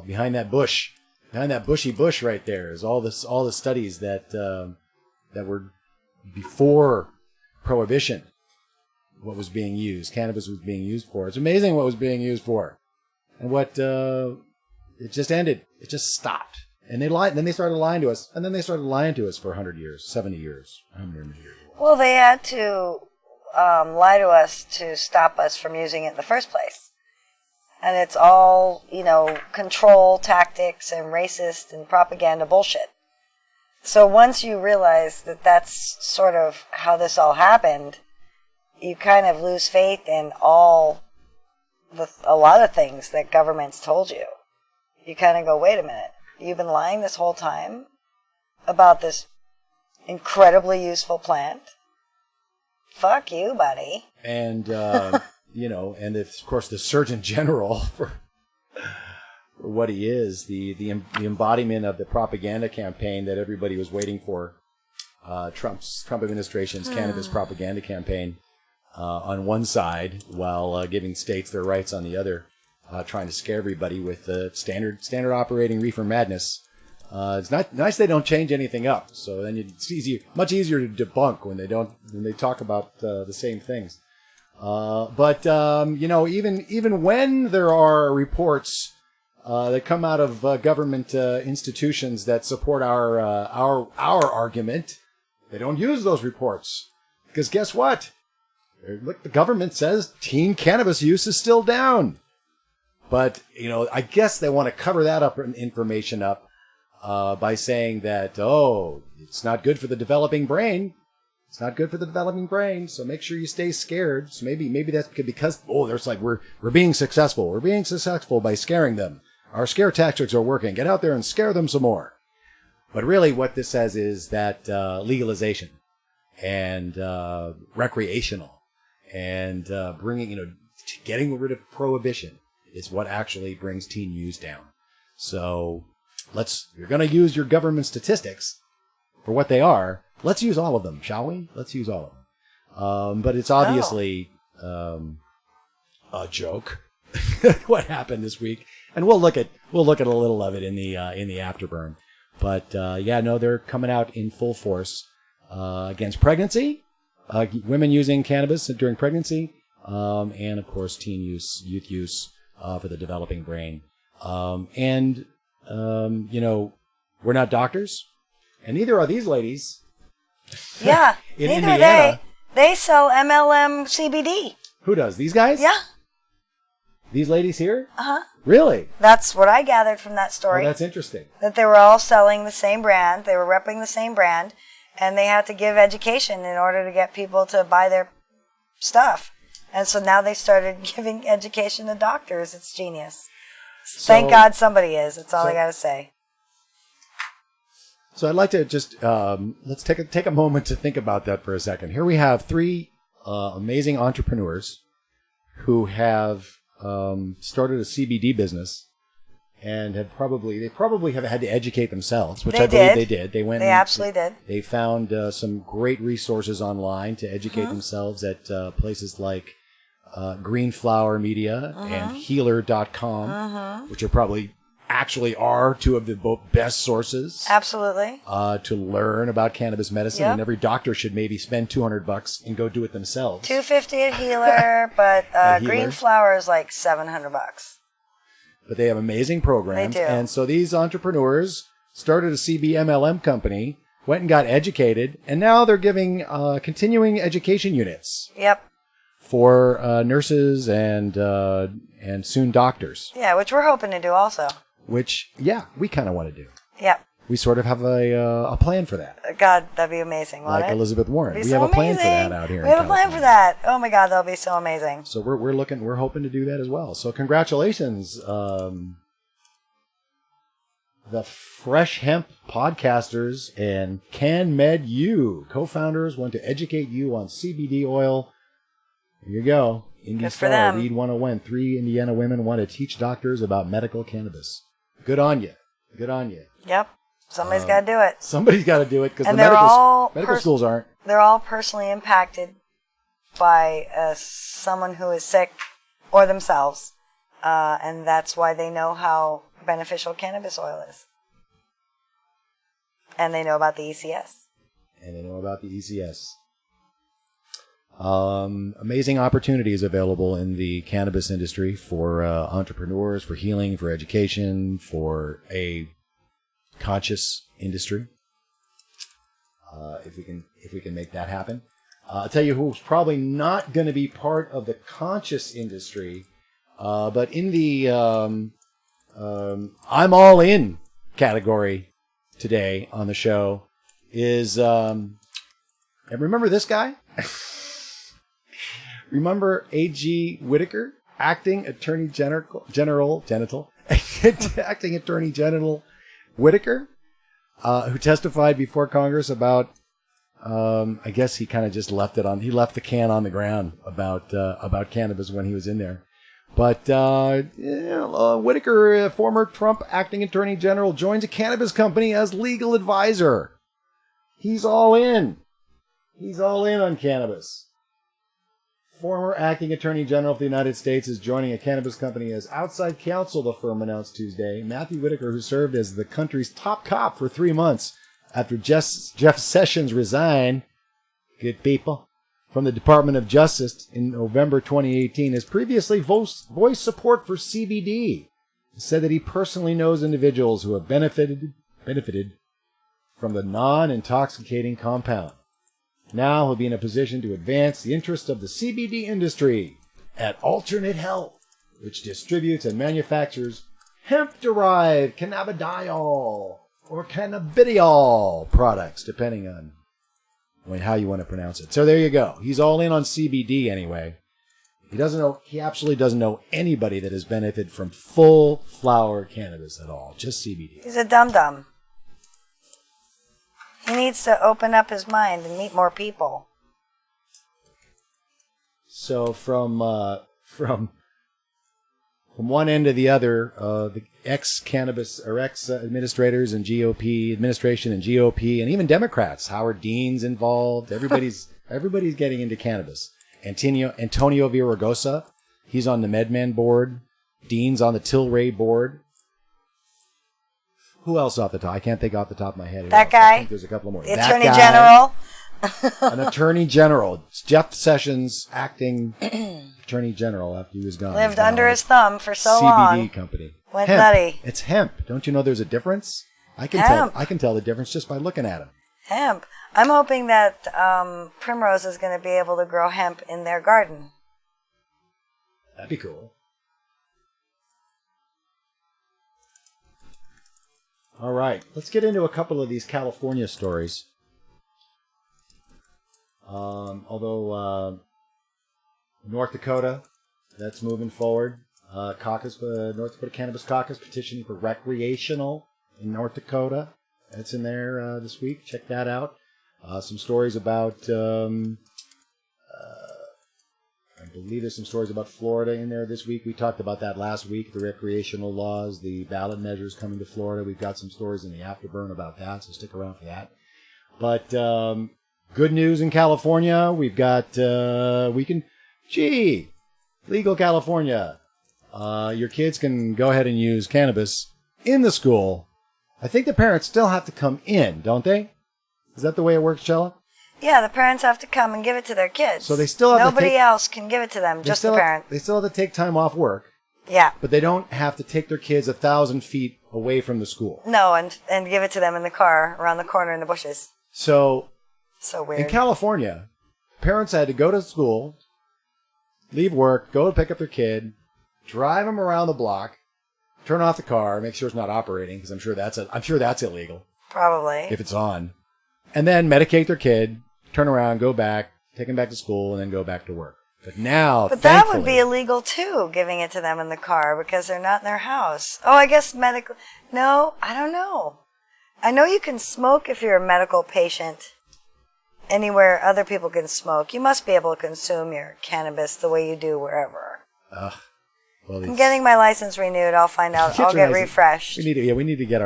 behind that bush. Behind that bushy bush right there is all the studies that were before Prohibition. What was being used, cannabis was being used for. It's amazing what was being used for, and what it just ended. It just stopped, and they lied. Then they started lying to us, and then they started lying to us for 100 years, 70 years, how many years? Well, they had to lie to us to stop us from using it in the first place. And it's all, control tactics and racist and propaganda bullshit. So once you realize that that's sort of how this all happened, you kind of lose faith in a lot of things that governments told you. You kind of go, wait a minute, you've been lying this whole time about this incredibly useful plant? Fuck you, buddy. And, and of course the Surgeon General for what he is, the embodiment of the propaganda campaign that everybody was waiting for, Trump administration's cannabis propaganda campaign on one side, while giving states their rights on the other, trying to scare everybody with standard operating reefer madness. It's not nice they don't change anything up, so then it's much easier to debunk when they talk about the same things. But even when there are reports that come out of government institutions that support our argument, they don't use those reports, because guess what? look, the government says teen cannabis use is still down. But, I guess they want to cover that information up by saying that, it's not good for the developing brain. It's not good for the developing brain, so make sure you stay scared. So maybe that's because there's like we're being successful. We're being successful by scaring them. Our scare tactics are working. Get out there and scare them some more. But really what this says is that legalization and recreational and getting rid of prohibition is what actually brings teen use down. So you're going to use your government statistics for what they are. Let's use all of them, shall we? Let's use all of them. But it's obviously a joke what happened this week, and we'll look at a little of it in the afterburn. But they're coming out in full force against pregnancy, women using cannabis during pregnancy, and of course youth use for the developing brain. We're not doctors, and neither are these ladies. Yeah, in neither Indiana. They sell MLM CBD. Who does? These guys? Yeah. These ladies here? Uh-huh. Really? That's what I gathered from that story. Oh, that's interesting. That they were all selling the same brand. They were repping the same brand. And they had to give education in order to get people to buy their stuff. And so now they started giving education to doctors. It's genius. Thank God somebody is. That's all I got to say. So I'd like to just let's take a moment to think about that for a second. Here we have three amazing entrepreneurs who have started a CBD business and they probably have had to educate themselves, which I believe they did. They absolutely did. They found some great resources online to educate themselves at places like Green Flower Media and Healer.com, which actually are two of the best sources. Absolutely. To learn about cannabis medicine, and every doctor should maybe spend $200 and go do it themselves. $250 at Healer, but Green Flower is like $700. But they have amazing programs. They do. And so these entrepreneurs started a CBMLM company, went and got educated, and now they're giving continuing education units. Yep. For nurses and soon doctors. Yeah, which we're hoping to do also. Which, we kind of want to do. Yep. We sort of have a plan for that. God, that'd be amazing, wouldn't it? Like Elizabeth Warren. We have a plan for that out here. We have a plan for that. Oh my God, that'll be so amazing. So we're hoping to do that as well. So congratulations, the Fresh Hemp Podcasters and CanMedU co-founders want to educate you on CBD oil. Here you go. Good for them. Read 101. 3 Indiana women want to teach doctors about medical cannabis. Good on you. Good on you. Yep. Somebody's got to do it. Somebody's got to do it because the medical schools aren't. They're all personally impacted by someone who is sick or themselves. And that's why they know how beneficial cannabis oil is. And they know about the ECS. Amazing opportunities available in the cannabis industry for entrepreneurs, for healing, for education, for a conscious industry. If we can make that happen, I'll tell you who's probably not going to be part of the conscious industry, but in the I'm all in category today on the show is and remember this guy. Remember A.G. Whitaker, acting Attorney General Whitaker, who testified before Congress about, I guess he kind of just left the can on the ground about cannabis when he was in there. But Whitaker, former Trump acting Attorney General, joins a cannabis company as legal advisor. He's all in. He's all in on cannabis. Former acting Attorney General of the United States is joining a cannabis company as outside counsel, the firm announced Tuesday. Matthew Whitaker, who served as the country's top cop for 3 months after Jeff Sessions resigned, good people, from the Department of Justice in November 2018, has previously voiced support for CBD. He said that he personally knows individuals who have benefited from the non-intoxicating compound. Now he'll be in a position to advance the interests of the CBD industry at Alternate Health, which distributes and manufactures hemp-derived cannabidiol or cannabidiol products, depending on how you want to pronounce it. So there you go. He's all in on CBD anyway. He absolutely doesn't know anybody that has benefited from full flower cannabis at all, just CBD. He's a dum-dum. He needs to open up his mind and meet more people. So from one end to the other, the ex-cannabis or ex-administrators and GOP administration and GOP and even Democrats, Howard Dean's involved. Everybody's getting into cannabis. Antonio Villaraigosa, he's on the MedMen board. Dean's on the Tilray board. Who else off the top? I can't think off the top of my head. That guy? I think there's a couple more. The Attorney General? An Attorney General. Jeff Sessions, acting Attorney General after he was gone. Lived under his thumb for so long. CBD company. Went hemp. nutty. It's hemp. Don't you know there's a difference? I can tell the difference just by looking at him. Hemp. I'm hoping that Primrose is going to be able to grow hemp in their garden. That'd be cool. All right, let's get into a couple of these California stories. Although North Dakota, that's moving forward. North Dakota Cannabis Caucus petitioning for recreational in North Dakota. That's in there this week. Check that out. Some stories about, I believe there's some stories about Florida in there this week. We talked about that last week, the recreational laws, the ballot measures coming to Florida. We've got some stories in the afterburn about that, so stick around for that. But good news in California. We've got, legal California. Your kids can go ahead and use cannabis in the school. I think the parents still have to come in, don't they? Is that the way it works, Chela? Yeah, the parents have to come and give it to their kids. So they still have Nobody else can give it to them, just the parent. They still have to take time off work. Yeah. But they don't have to take their kids 1,000 feet away from the school. No, and give it to them in the car, around the corner in the bushes. So weird. In California, parents had to go to school, leave work, go to pick up their kid, drive them around the block, turn off the car, make sure it's not operating, because I'm sure that's illegal. Probably. If it's on. And then medicate their kid, turn around, go back, take them back to school, and then go back to work. But now, But that would be illegal, too, giving it to them in the car, because they're not in their house. Oh, I guess medical... No, I don't know. I know you can smoke if you're a medical patient. Anywhere other people can smoke. You must be able to consume your cannabis the way you do wherever. I'm getting my license renewed. I'll find out. I'll get refreshed. We need to get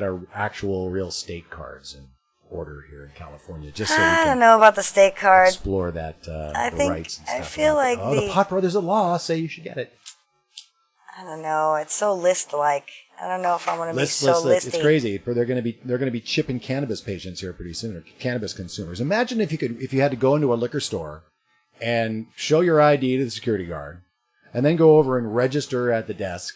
our actual real state cards in order here in California, just so we can. I don't know about the state card. Explore that. I the think rights and stuff. I feel like the Pot Brothers of Law say you should get it. I don't know. It's so list-like. I don't know if I want to be so listy. It's crazy. They're going to be chipping cannabis patients here pretty soon, or cannabis consumers. Imagine if you had to go into a liquor store and show your ID to the security guard, and then go over and register at the desk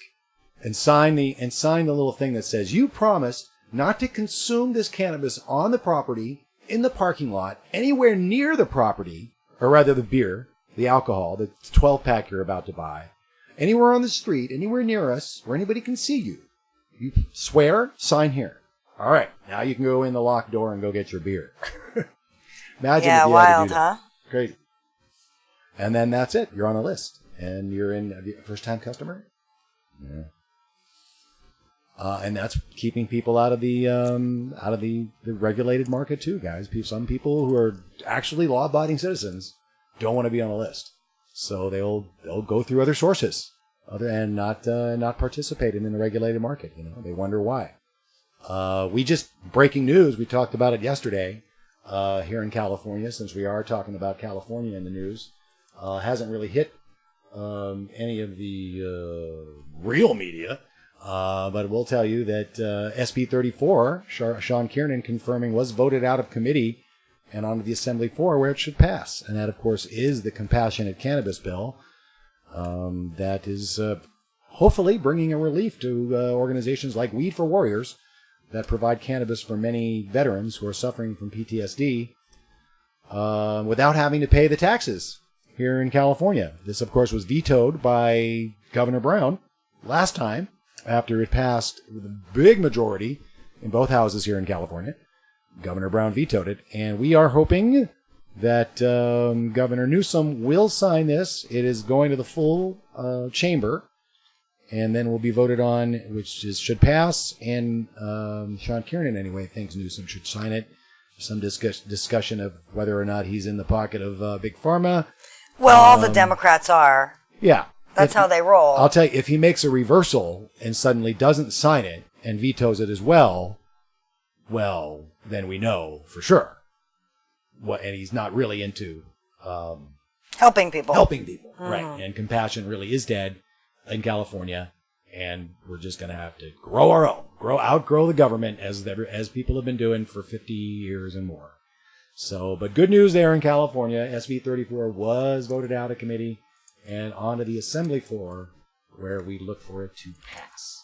and sign the little thing that says you promised not to consume this cannabis on the property, in the parking lot, anywhere near the property, or rather the beer, the alcohol, the 12-pack you're about to buy, anywhere on the street, anywhere near us, where anybody can see you. You swear, sign here. All right, now you can go in the locked door and go get your beer. Imagine if you had to do that. Huh? Crazy. And then that's it. You're on a list. And you're a first-time customer? Yeah. And that's keeping people out of the regulated market too, guys. Some people who are actually law-abiding citizens don't want to be on a list, so they'll go through other sources, and not participate in the regulated market. They wonder why. We just breaking news. We talked about it yesterday here in California, since we are talking about California in the news. Hasn't really hit any of the real media. But we'll tell you that SB 34, Sean Kiernan confirming, was voted out of committee and onto the Assembly floor where it should pass. And that, of course, is the Compassionate Cannabis Bill that is hopefully bringing a relief to organizations like Weed for Warriors that provide cannabis for many veterans who are suffering from PTSD. without having to pay the taxes here in California. This, of course, was vetoed by Governor Brown last time after it passed with a big majority in both houses here in California. Governor Brown vetoed it, and we are hoping that Governor Newsom will sign this. It is going to the full chamber, and then will be voted on, which should pass. And Sean Kiernan, anyway, thinks Newsom should sign it. Some discussion of whether or not he's in the pocket of Big Pharma. Well, all the Democrats are. Yeah. That's how they roll. I'll tell you, if he makes a reversal and suddenly doesn't sign it and vetoes it as well, then we know for sure. And he's not really into helping people. Right. And compassion really is dead in California, and we're just going to have to grow our own, outgrow the government as people have been doing for 50 years and more. So, but good news there in California. SB 34 was voted out of committee and onto the assembly floor, where we look for it to pass.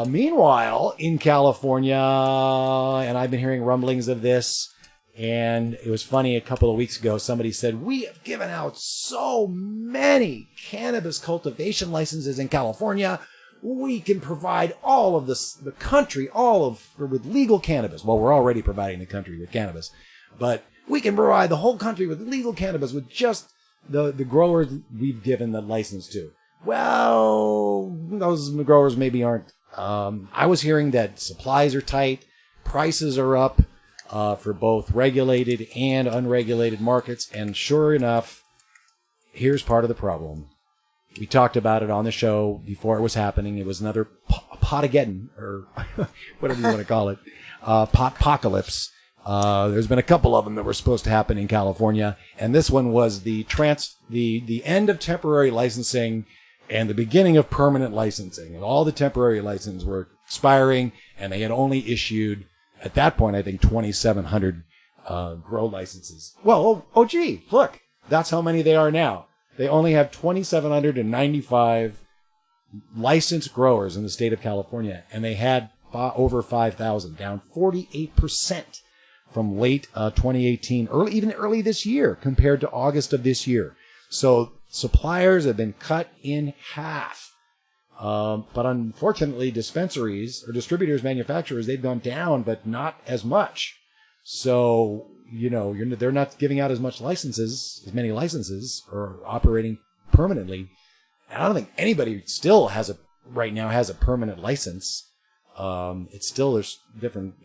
Meanwhile, in California, and I've been hearing rumblings of this, and it was funny, a couple of weeks ago, somebody said, we have given out so many cannabis cultivation licenses in California, we can provide all of the country, with legal cannabis. Well, we're already providing the country with cannabis, but we can provide the whole country with legal cannabis with just the growers we've given the license to. Well, those growers maybe aren't. I was hearing that supplies are tight, prices are up for both regulated and unregulated markets, and sure enough, here's part of the problem. We talked about it on the show before it was happening. It was another potageddon, or whatever you want to call it, potpocalypse. There's been a couple of them that were supposed to happen in California, and this one was the end of temporary licensing and the beginning of permanent licensing. And all the temporary licenses were expiring, and they had only issued, at that point, I think 2,700 grow licenses. Well, gee, look, that's how many they are now. They only have 2,795 licensed growers in the state of California, and they had over 5,000, down 48% from late 2018, early this year compared to August of this year. So suppliers have been cut in half. But unfortunately, dispensaries or distributors, manufacturers, they've gone down, but not as much. So, they're not giving out as many licenses, or operating permanently. And I don't think anybody still right now has a permanent license. It's still, there's different,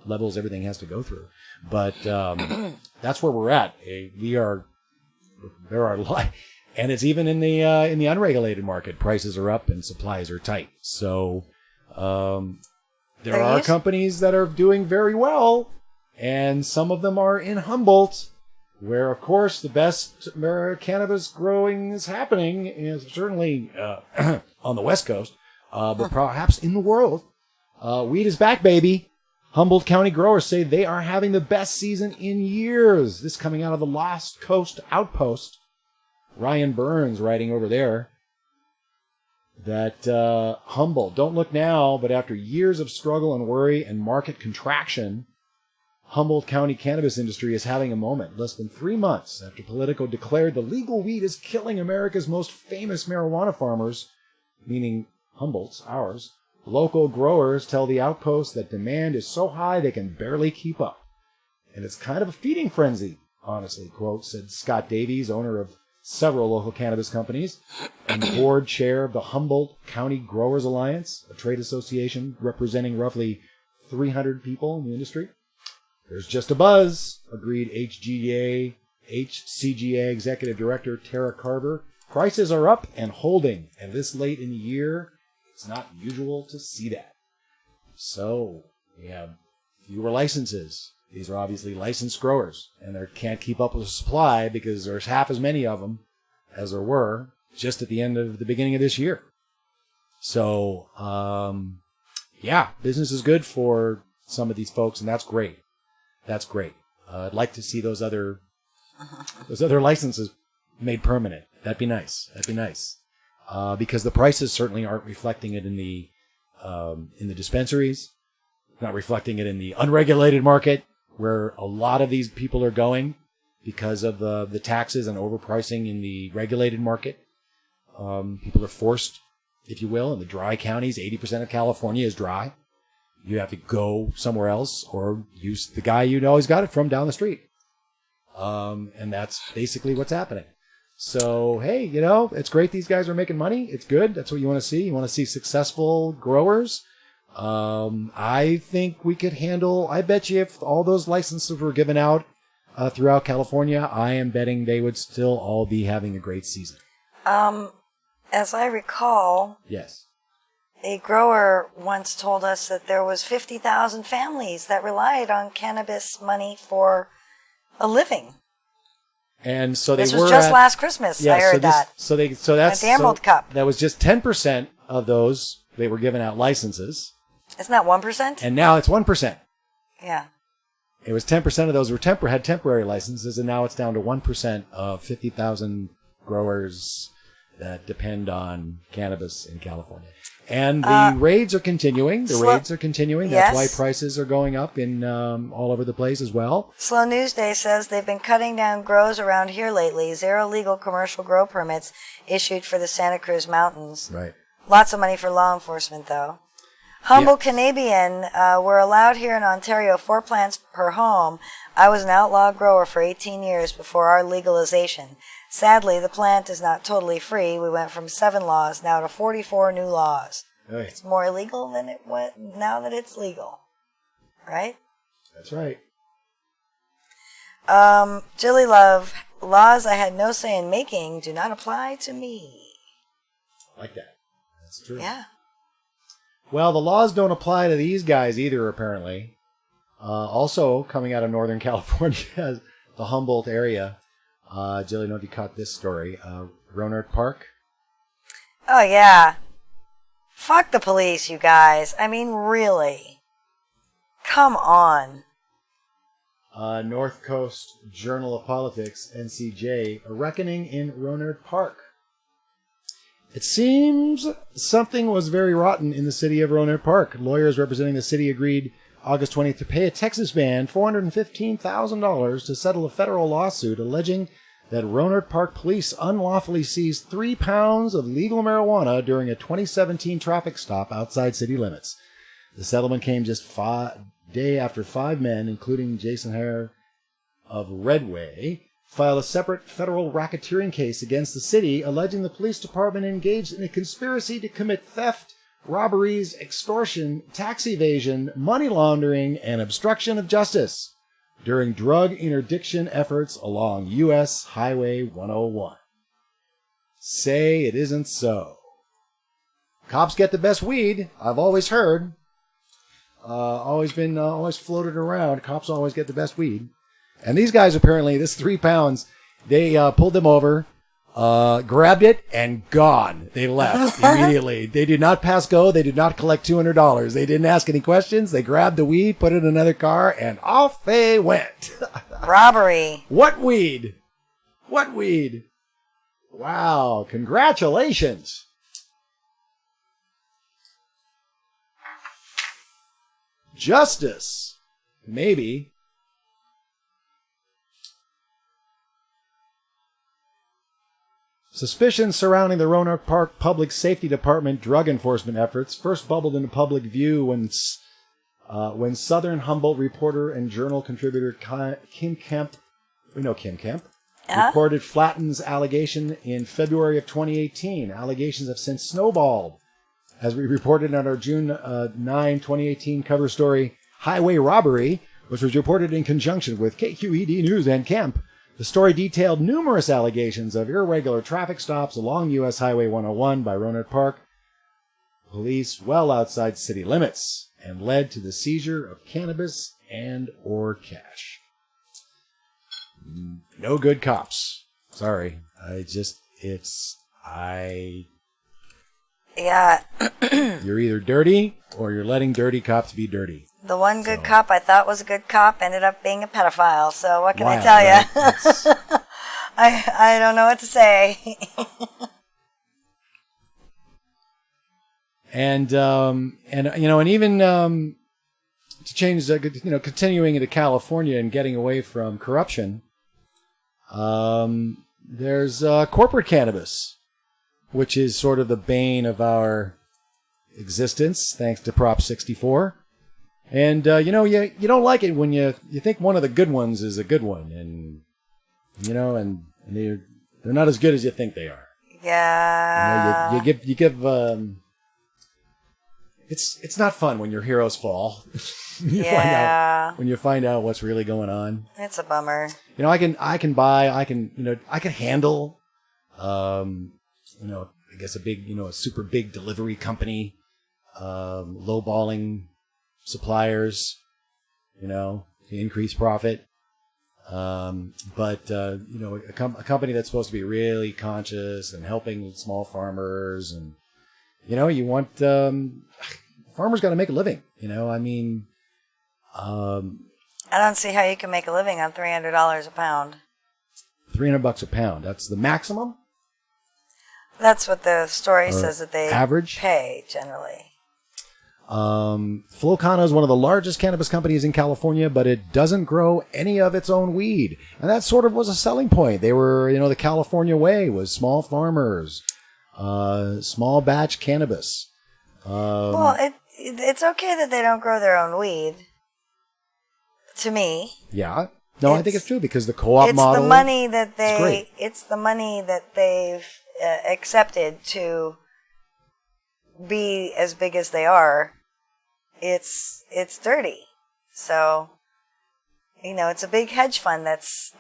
levels everything has to go through. But that's where we're at. And it's even in the unregulated market. Prices are up and supplies are tight. So there are companies that are doing very well, and some of them are in Humboldt, where, of course, the best cannabis growing is happening, is certainly on the West Coast, but perhaps in the world. Weed is back, baby. Humboldt County growers say they are having the best season in years. This coming out of the Lost Coast Outpost. Ryan Burns writing over there that Humboldt, don't look now, but after years of struggle and worry and market contraction, Humboldt County cannabis industry is having a moment. Less than 3 months after Politico declared the legal weed is killing America's most famous marijuana farmers, meaning Humboldt's, ours, local growers tell the Outpost that demand is so high they can barely keep up. And it's kind of a feeding frenzy, honestly, quote, said Scott Davies, owner of several local cannabis companies and board chair of the Humboldt County Growers Alliance, a trade association representing roughly 300 people in the industry. There's just a buzz, agreed HCGA Executive Director Tara Carver. Prices are up and holding, and this late in the year, it's not usual to see that. So we have fewer licenses. These are obviously licensed growers, and they can't keep up with the supply because there's half as many of them as there were just at the beginning of this year. So, business is good for some of these folks, and that's great. That's great. I'd like to see those other licenses made permanent. That'd be nice. Because the prices certainly aren't reflecting it in the dispensaries, not reflecting it in the unregulated market, where a lot of these people are going. because of the taxes and overpricing in the regulated market. People are forced, if you will, in the dry counties. 80% of California is dry. You have to go somewhere else or use the guy you always got it from down the street. And that's basically what's happening. So, hey, it's great these guys are making money. It's good. That's what you want to see. You want to see successful growers. I think we could handle, I bet you if all those licenses were given out throughout California, I am betting they would still all be having a great season. As I recall, yes, a grower once told us that there was 50,000 families that relied on cannabis money for a living. And so this was just last Christmas. I heard that. So that's at the Emerald Cup. That was just 10% of those. They were giving out licenses. Isn't that 1%? And now it's 1%. Yeah. It was 10% of those had temporary licenses, and now it's down to 1% of 50,000 growers that depend on cannabis in California. And the raids are continuing. Raids are continuing. That's why prices are going up in all over the place as well. Slow News Day says they've been cutting down grows around here lately. 0 legal commercial grow permits issued for the Santa Cruz Mountains. Right. Lots of money for law enforcement, though. Humble Canadian, we're allowed here in Ontario 4 plants per home. I was an outlaw grower for 18 years before our legalization. Sadly, the plant is not totally free. We went from 7 laws now to 44 new laws. Right. It's more illegal than it was now that it's legal. Right? That's right. Jilly Love, laws I had no say in making do not apply to me. I like that. That's true. Yeah. Well, the laws don't apply to these guys either, apparently. Also, coming out of Northern California, the Humboldt area. Jilly, I don't know if you caught this story. Rohnert Park. Oh, yeah. Fuck the police, you guys. I mean, really. Come on. North Coast Journal of Politics, NCJ, a reckoning in Rohnert Park. It seems something was very rotten in the city of Rohnert Park. Lawyers representing the city agreed August 20th to pay a Texas man $415,000 to settle a federal lawsuit alleging that Rohnert Park police unlawfully seized 3 pounds of legal marijuana during a 2017 traffic stop outside city limits. The settlement came just day after 5 men, including Jason Hare of Redway, filed a separate federal racketeering case against the city, alleging the police department engaged in a conspiracy to commit theft, robberies, extortion, tax evasion, money laundering, and obstruction of justice during drug interdiction efforts along U.S. Highway 101. Say it isn't so. Cops get the best weed, I've always heard. Always floated around. Cops always get the best weed. And these guys, apparently, this 3 pounds, they pulled them over, grabbed it, and gone. They left immediately. They did not pass go. They did not collect $200. They didn't ask any questions. They grabbed the weed, put it in another car, and off they went. Robbery. What weed? What weed? Wow. Congratulations. Justice. Maybe. Suspicions surrounding the Rohnert Park Public Safety Department drug enforcement efforts first bubbled into public view when Southern Humboldt reporter and journal contributor Kim Kemp, reported Flatten's allegation in February of 2018. Allegations have since snowballed. As we reported on our June 9, 2018 cover story, Highway Robbery, which was reported in conjunction with KQED News and Kemp. The story detailed numerous allegations of irregular traffic stops along U.S. Highway 101 by Rohnert Park police well outside city limits and led to the seizure of cannabis and or cash. No good cops. Sorry. Yeah. You're either dirty or you're letting dirty cops be dirty. The one good cop I thought was a good cop ended up being a pedophile. So what can I tell you? I don't know what to say. and even to change, continuing into California and getting away from corruption. There's corporate cannabis, which is sort of the bane of our existence, thanks to Prop 64. And, you don't like it when you think one of the good ones is a good one. And, and they're not as good as you think they are. Yeah. You give it's not fun when your heroes fall. When you find out what's really going on. It's a bummer. I can handle, I guess a super big delivery company, lowballing suppliers, to increase profit. But a company that's supposed to be really conscious and helping small farmers, and you want farmers got to make a living. I don't see how you can make a living on $300 a pound. $300 a pound. That's the maximum. That's what the story says that they average pay generally. Flowcana is one of the largest cannabis companies in California, but it doesn't grow any of its own weed. And that sort of was a selling point. They were, the California way was small farmers, small batch cannabis. It's okay that they don't grow their own weed. To me. Yeah. No, I think it's true because the co-op model. It's the money that they've accepted to be as big as they are. It's dirty. So, it's a big hedge fund that's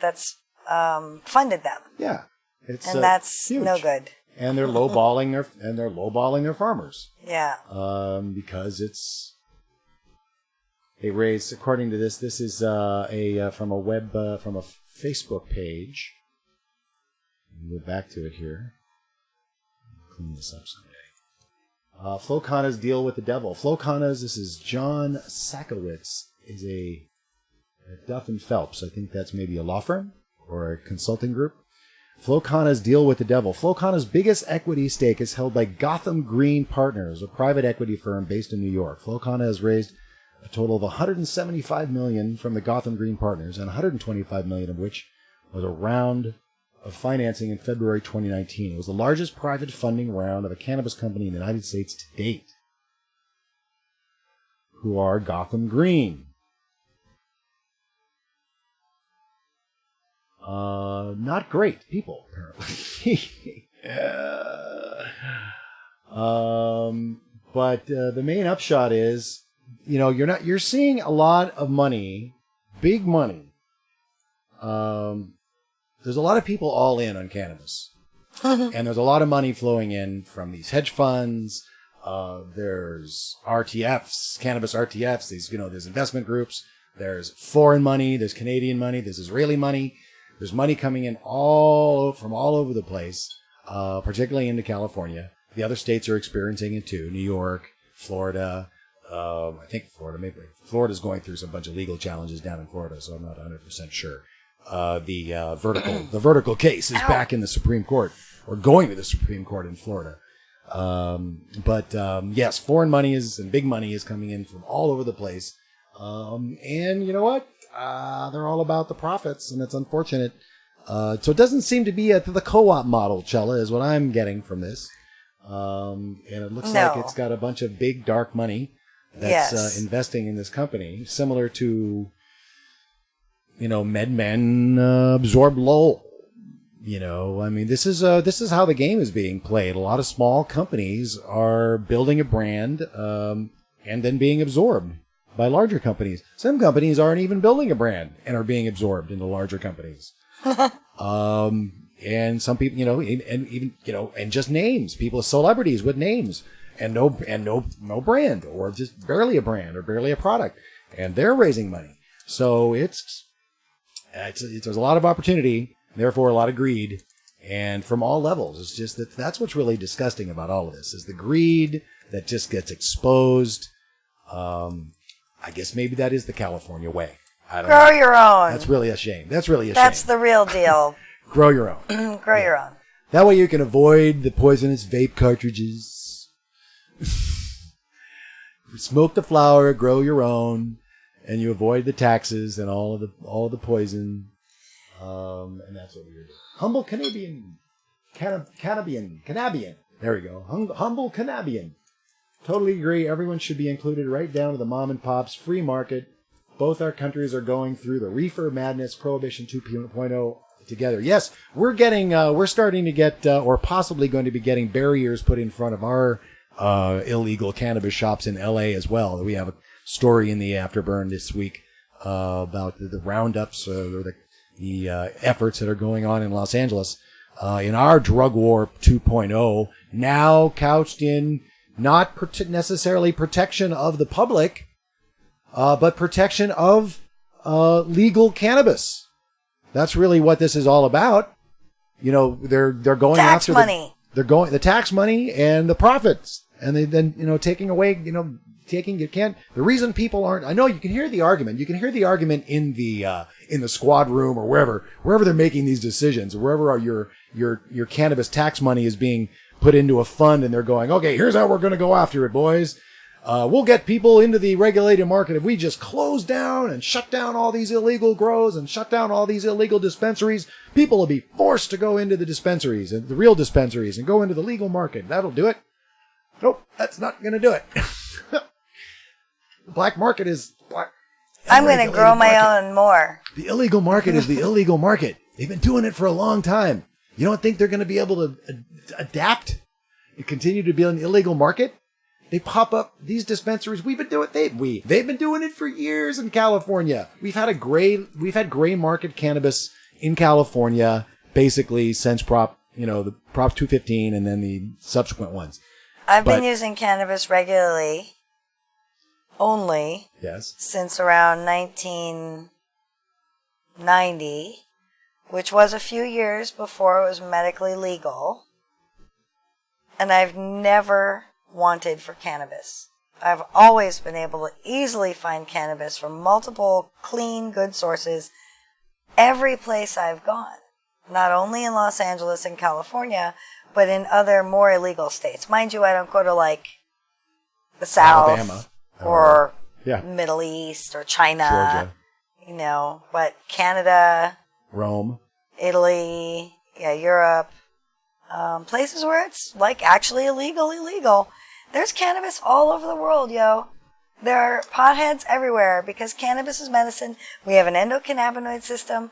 funded them. Yeah. And that's huge. No good. And they're lowballing their farmers. Yeah. Because they raised, according to this is from a Facebook page. We'll go back to it here. Clean this up someday. Flowcana's deal with the devil. Flowcana's, this is John Sakowitz, is a Duff and Phelps. I think that's maybe a law firm or a consulting group. Flowcana's deal with the devil. Flowcana's biggest equity stake is held by Gotham Green Partners, a private equity firm based in New York. Flowcana has raised a total of $175 million from the Gotham Green Partners, and $125 million of which was a round of financing in February 2019. It was the largest private funding round of a cannabis company in the United States to date. Who are Gotham Green? Not great people, apparently. But the main upshot is, you're seeing a lot of money, big money. There's a lot of people all in on cannabis. And there's a lot of money flowing in from these hedge funds. There's RTFs, cannabis RTFs, there's investment groups. There's foreign money, there's Canadian money, there's Israeli money. There's money coming in from all over the place, particularly into California. The other states are experiencing it too. New York, Florida. I think Florida's going through some bunch of legal challenges down in Florida, so I'm not 100% sure. The vertical case is back in the Supreme Court, or going to the Supreme Court in Florida. Yes, foreign money and big money is coming in from all over the place. And you know what? They're all about the profits, and it's unfortunate. So it doesn't seem to be the co-op model, Chela, is what I'm getting from this. And it looks like it's got a bunch of big, dark money that's investing in this company, similar to, MedMen absorbed Lowell. This is how the game is being played. A lot of small companies are building a brand and then being absorbed by larger companies. Some companies aren't even building a brand and are being absorbed into larger companies. And some people, and just names, celebrities with names and no brand, or just barely a brand or barely a product, and they're raising money. So there's a lot of opportunity, therefore a lot of greed, and from all levels. It's just that's what's really disgusting about all of this, is the greed that just gets exposed. I guess maybe that is the California way. I don't know. Grow your own. That's really a shame. That's the real deal. Grow your own. Grow your own. That way you can avoid the poisonous vape cartridges. Smoke the flower, grow your own, and you avoid the taxes and all of the poison. And that's what we're doing. Humble Canadian. Cannabian. There we go. Humble Cannabian. Totally agree. Everyone should be included right down to the mom and pops. Free market. Both our countries are going through the reefer madness, Prohibition 2.0 together. Yes, we're starting to get, or possibly going to be getting barriers put in front of our illegal cannabis shops in LA as well. We have a story in the Afterburn this week about the roundups or the efforts that are going on in Los Angeles in our drug war 2.0, now couched in not necessarily protection of the public, but protection of legal cannabis. That's really what this is all about. You know, they're going tax after money. The tax money and the profits, and they then taking away the reason people aren't. I know you can hear the argument. You can hear the argument in the squad room or wherever they're making these decisions, wherever your cannabis tax money is being put into a fund, and they're going, okay, here's how we're going to go after it, boys. We'll get people into the regulated market if we just close down and shut down all these illegal grows and shut down all these illegal dispensaries. People will be forced to go into the dispensaries and the real dispensaries and go into the legal market. That'll do it. Nope, that's not going to do it. The black market is black. I'm going to grow my own more. The illegal market is the illegal market. They've been doing it for a long time. You don't think they're going to be able to adapt and continue to be an illegal market? They pop up these dispensaries. We've been doing they've been doing it for years in California. We've had gray market cannabis in California basically since Prop 215 and then the subsequent ones. I've been using cannabis regularly only since around 1990, which was a few years before it was medically legal. And I've never wanted for cannabis. I've always been able to easily find cannabis from multiple clean, good sources every place I've gone. Not only in Los Angeles and California, but in other more illegal states. Mind you, I don't go to like the South, Alabama, or Middle East or China, Georgia. But Canada, Rome, Italy, Europe, places where it's like actually illegal. There's cannabis all over the world, yo. There are potheads everywhere because cannabis is medicine. We have an endocannabinoid system.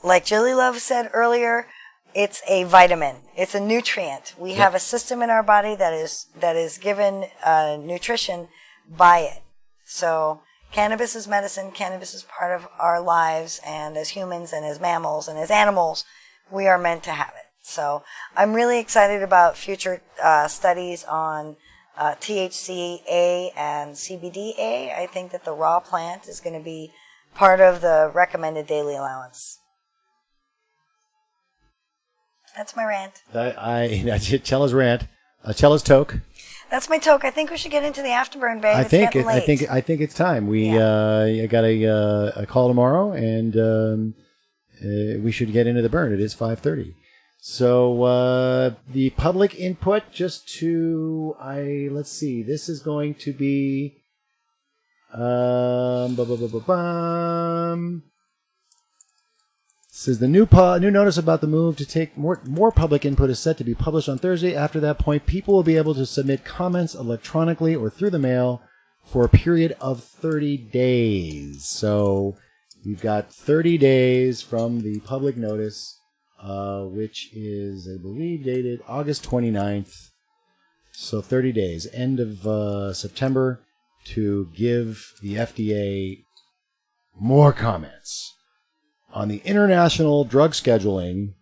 Like Julie Love said earlier, it's a vitamin. It's a nutrient. We have a system in our body that is given nutrition by it. So cannabis is medicine. Cannabis is part of our lives, and as humans and as mammals and as animals, we are meant to have it. So I'm really excited about future studies on THCA and CBDA. I think that the raw plant is going to be part of the recommended daily allowance. That's my rant. That's Chela's rant. Chela's toke. That's my toke. I think we should get into the afterburn, babe. I think it's time. I got a call tomorrow, and we should get into the burn. It is 5:30. So the public input, let's see. This is going to be says the new notice about the move to take more public input is set to be published on Thursday. After that point, people will be able to submit comments electronically or through the mail for a period of 30 days. So you've got 30 days from the public notice, which is, I believe, dated August 29th. So 30 days, end of September, to give the FDA more comments on the International Drug Scheduling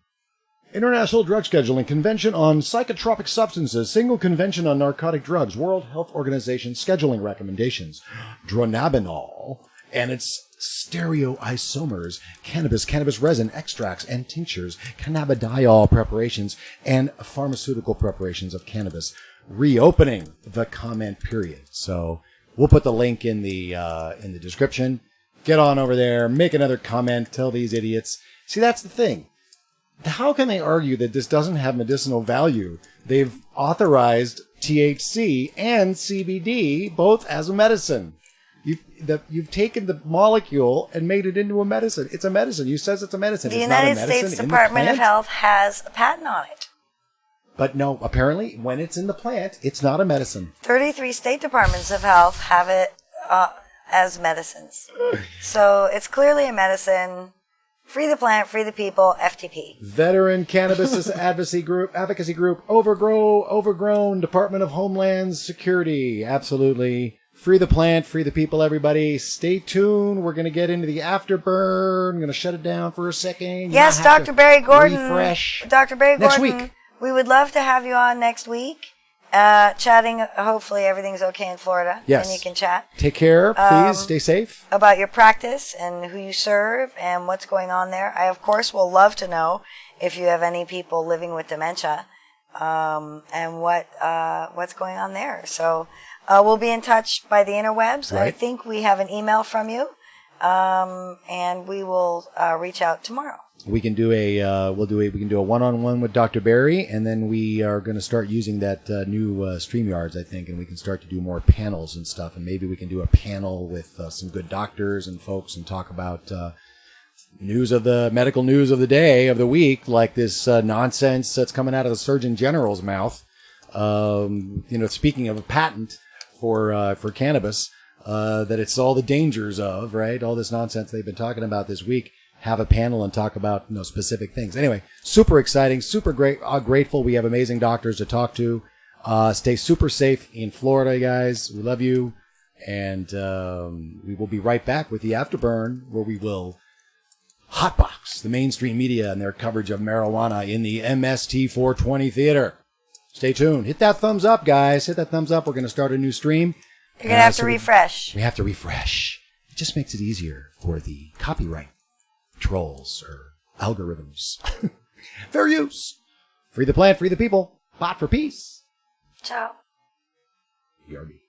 Convention on Psychotropic Substances, Single Convention on Narcotic Drugs, World Health Organization Scheduling Recommendations, dronabinol, and its stereoisomers, cannabis resin extracts and tinctures, cannabidiol preparations, and pharmaceutical preparations of cannabis, reopening the comment period. So we'll put the link in the description. Get on over there, make another comment, tell these idiots. See, that's the thing. How can they argue that this doesn't have medicinal value? They've authorized THC and CBD both as a medicine. You've taken the molecule and made it into a medicine. It's a medicine. You says it's a medicine. The it's United not a medicine States Department of Health has a patent on it. But no, apparently, when it's in the plant, it's not a medicine. 33 state departments of health have it as medicines. So it's clearly a medicine. Free the plant, free the people, FTP. Veteran Cannabis Advocacy Group, Overgrown, Department of Homeland Security. Absolutely. Free the plant, free the people, everybody. Stay tuned. We're going to get into the afterburn. I'm going to shut it down for a second. Yes, Dr. Barry Gordon. Refresh. Dr. Barry Gordon. Next week. We would love to have you on next week, chatting. Hopefully everything's okay in Florida. Yes. And you can chat. Take care. Please stay safe. About your practice and who you serve and what's going on there. I, of course, will love to know if you have any people living with dementia and what's going on there. So we'll be in touch by the interwebs. Right. I think we have an email from you, and we will reach out tomorrow. We can do a one-on-one with Dr. Barry, and then we are going to start using that new StreamYards, I think, and we can start to do more panels and stuff, and maybe we can do a panel with some good doctors and folks and talk about medical news of the day, of the week, like this nonsense that's coming out of the Surgeon General's mouth. Speaking of a patent for cannabis, that it's all the dangers of, right? All this nonsense they've been talking about this week. Have a panel and talk about specific things. Anyway, super exciting, super great, grateful. We have amazing doctors to talk to. Stay super safe in Florida, guys. We love you, and we will be right back with the Afterburn, where we will hotbox the mainstream media and their coverage of marijuana in the MST 420 theater. Stay tuned. Hit that thumbs up, guys. Hit that thumbs up. We're going to start a new stream. You're going to have to refresh. We have to refresh. It just makes it easier for the copyright trolls or algorithms. Fair use. Free the plant, free the people. Bot for peace. Ciao. BRB.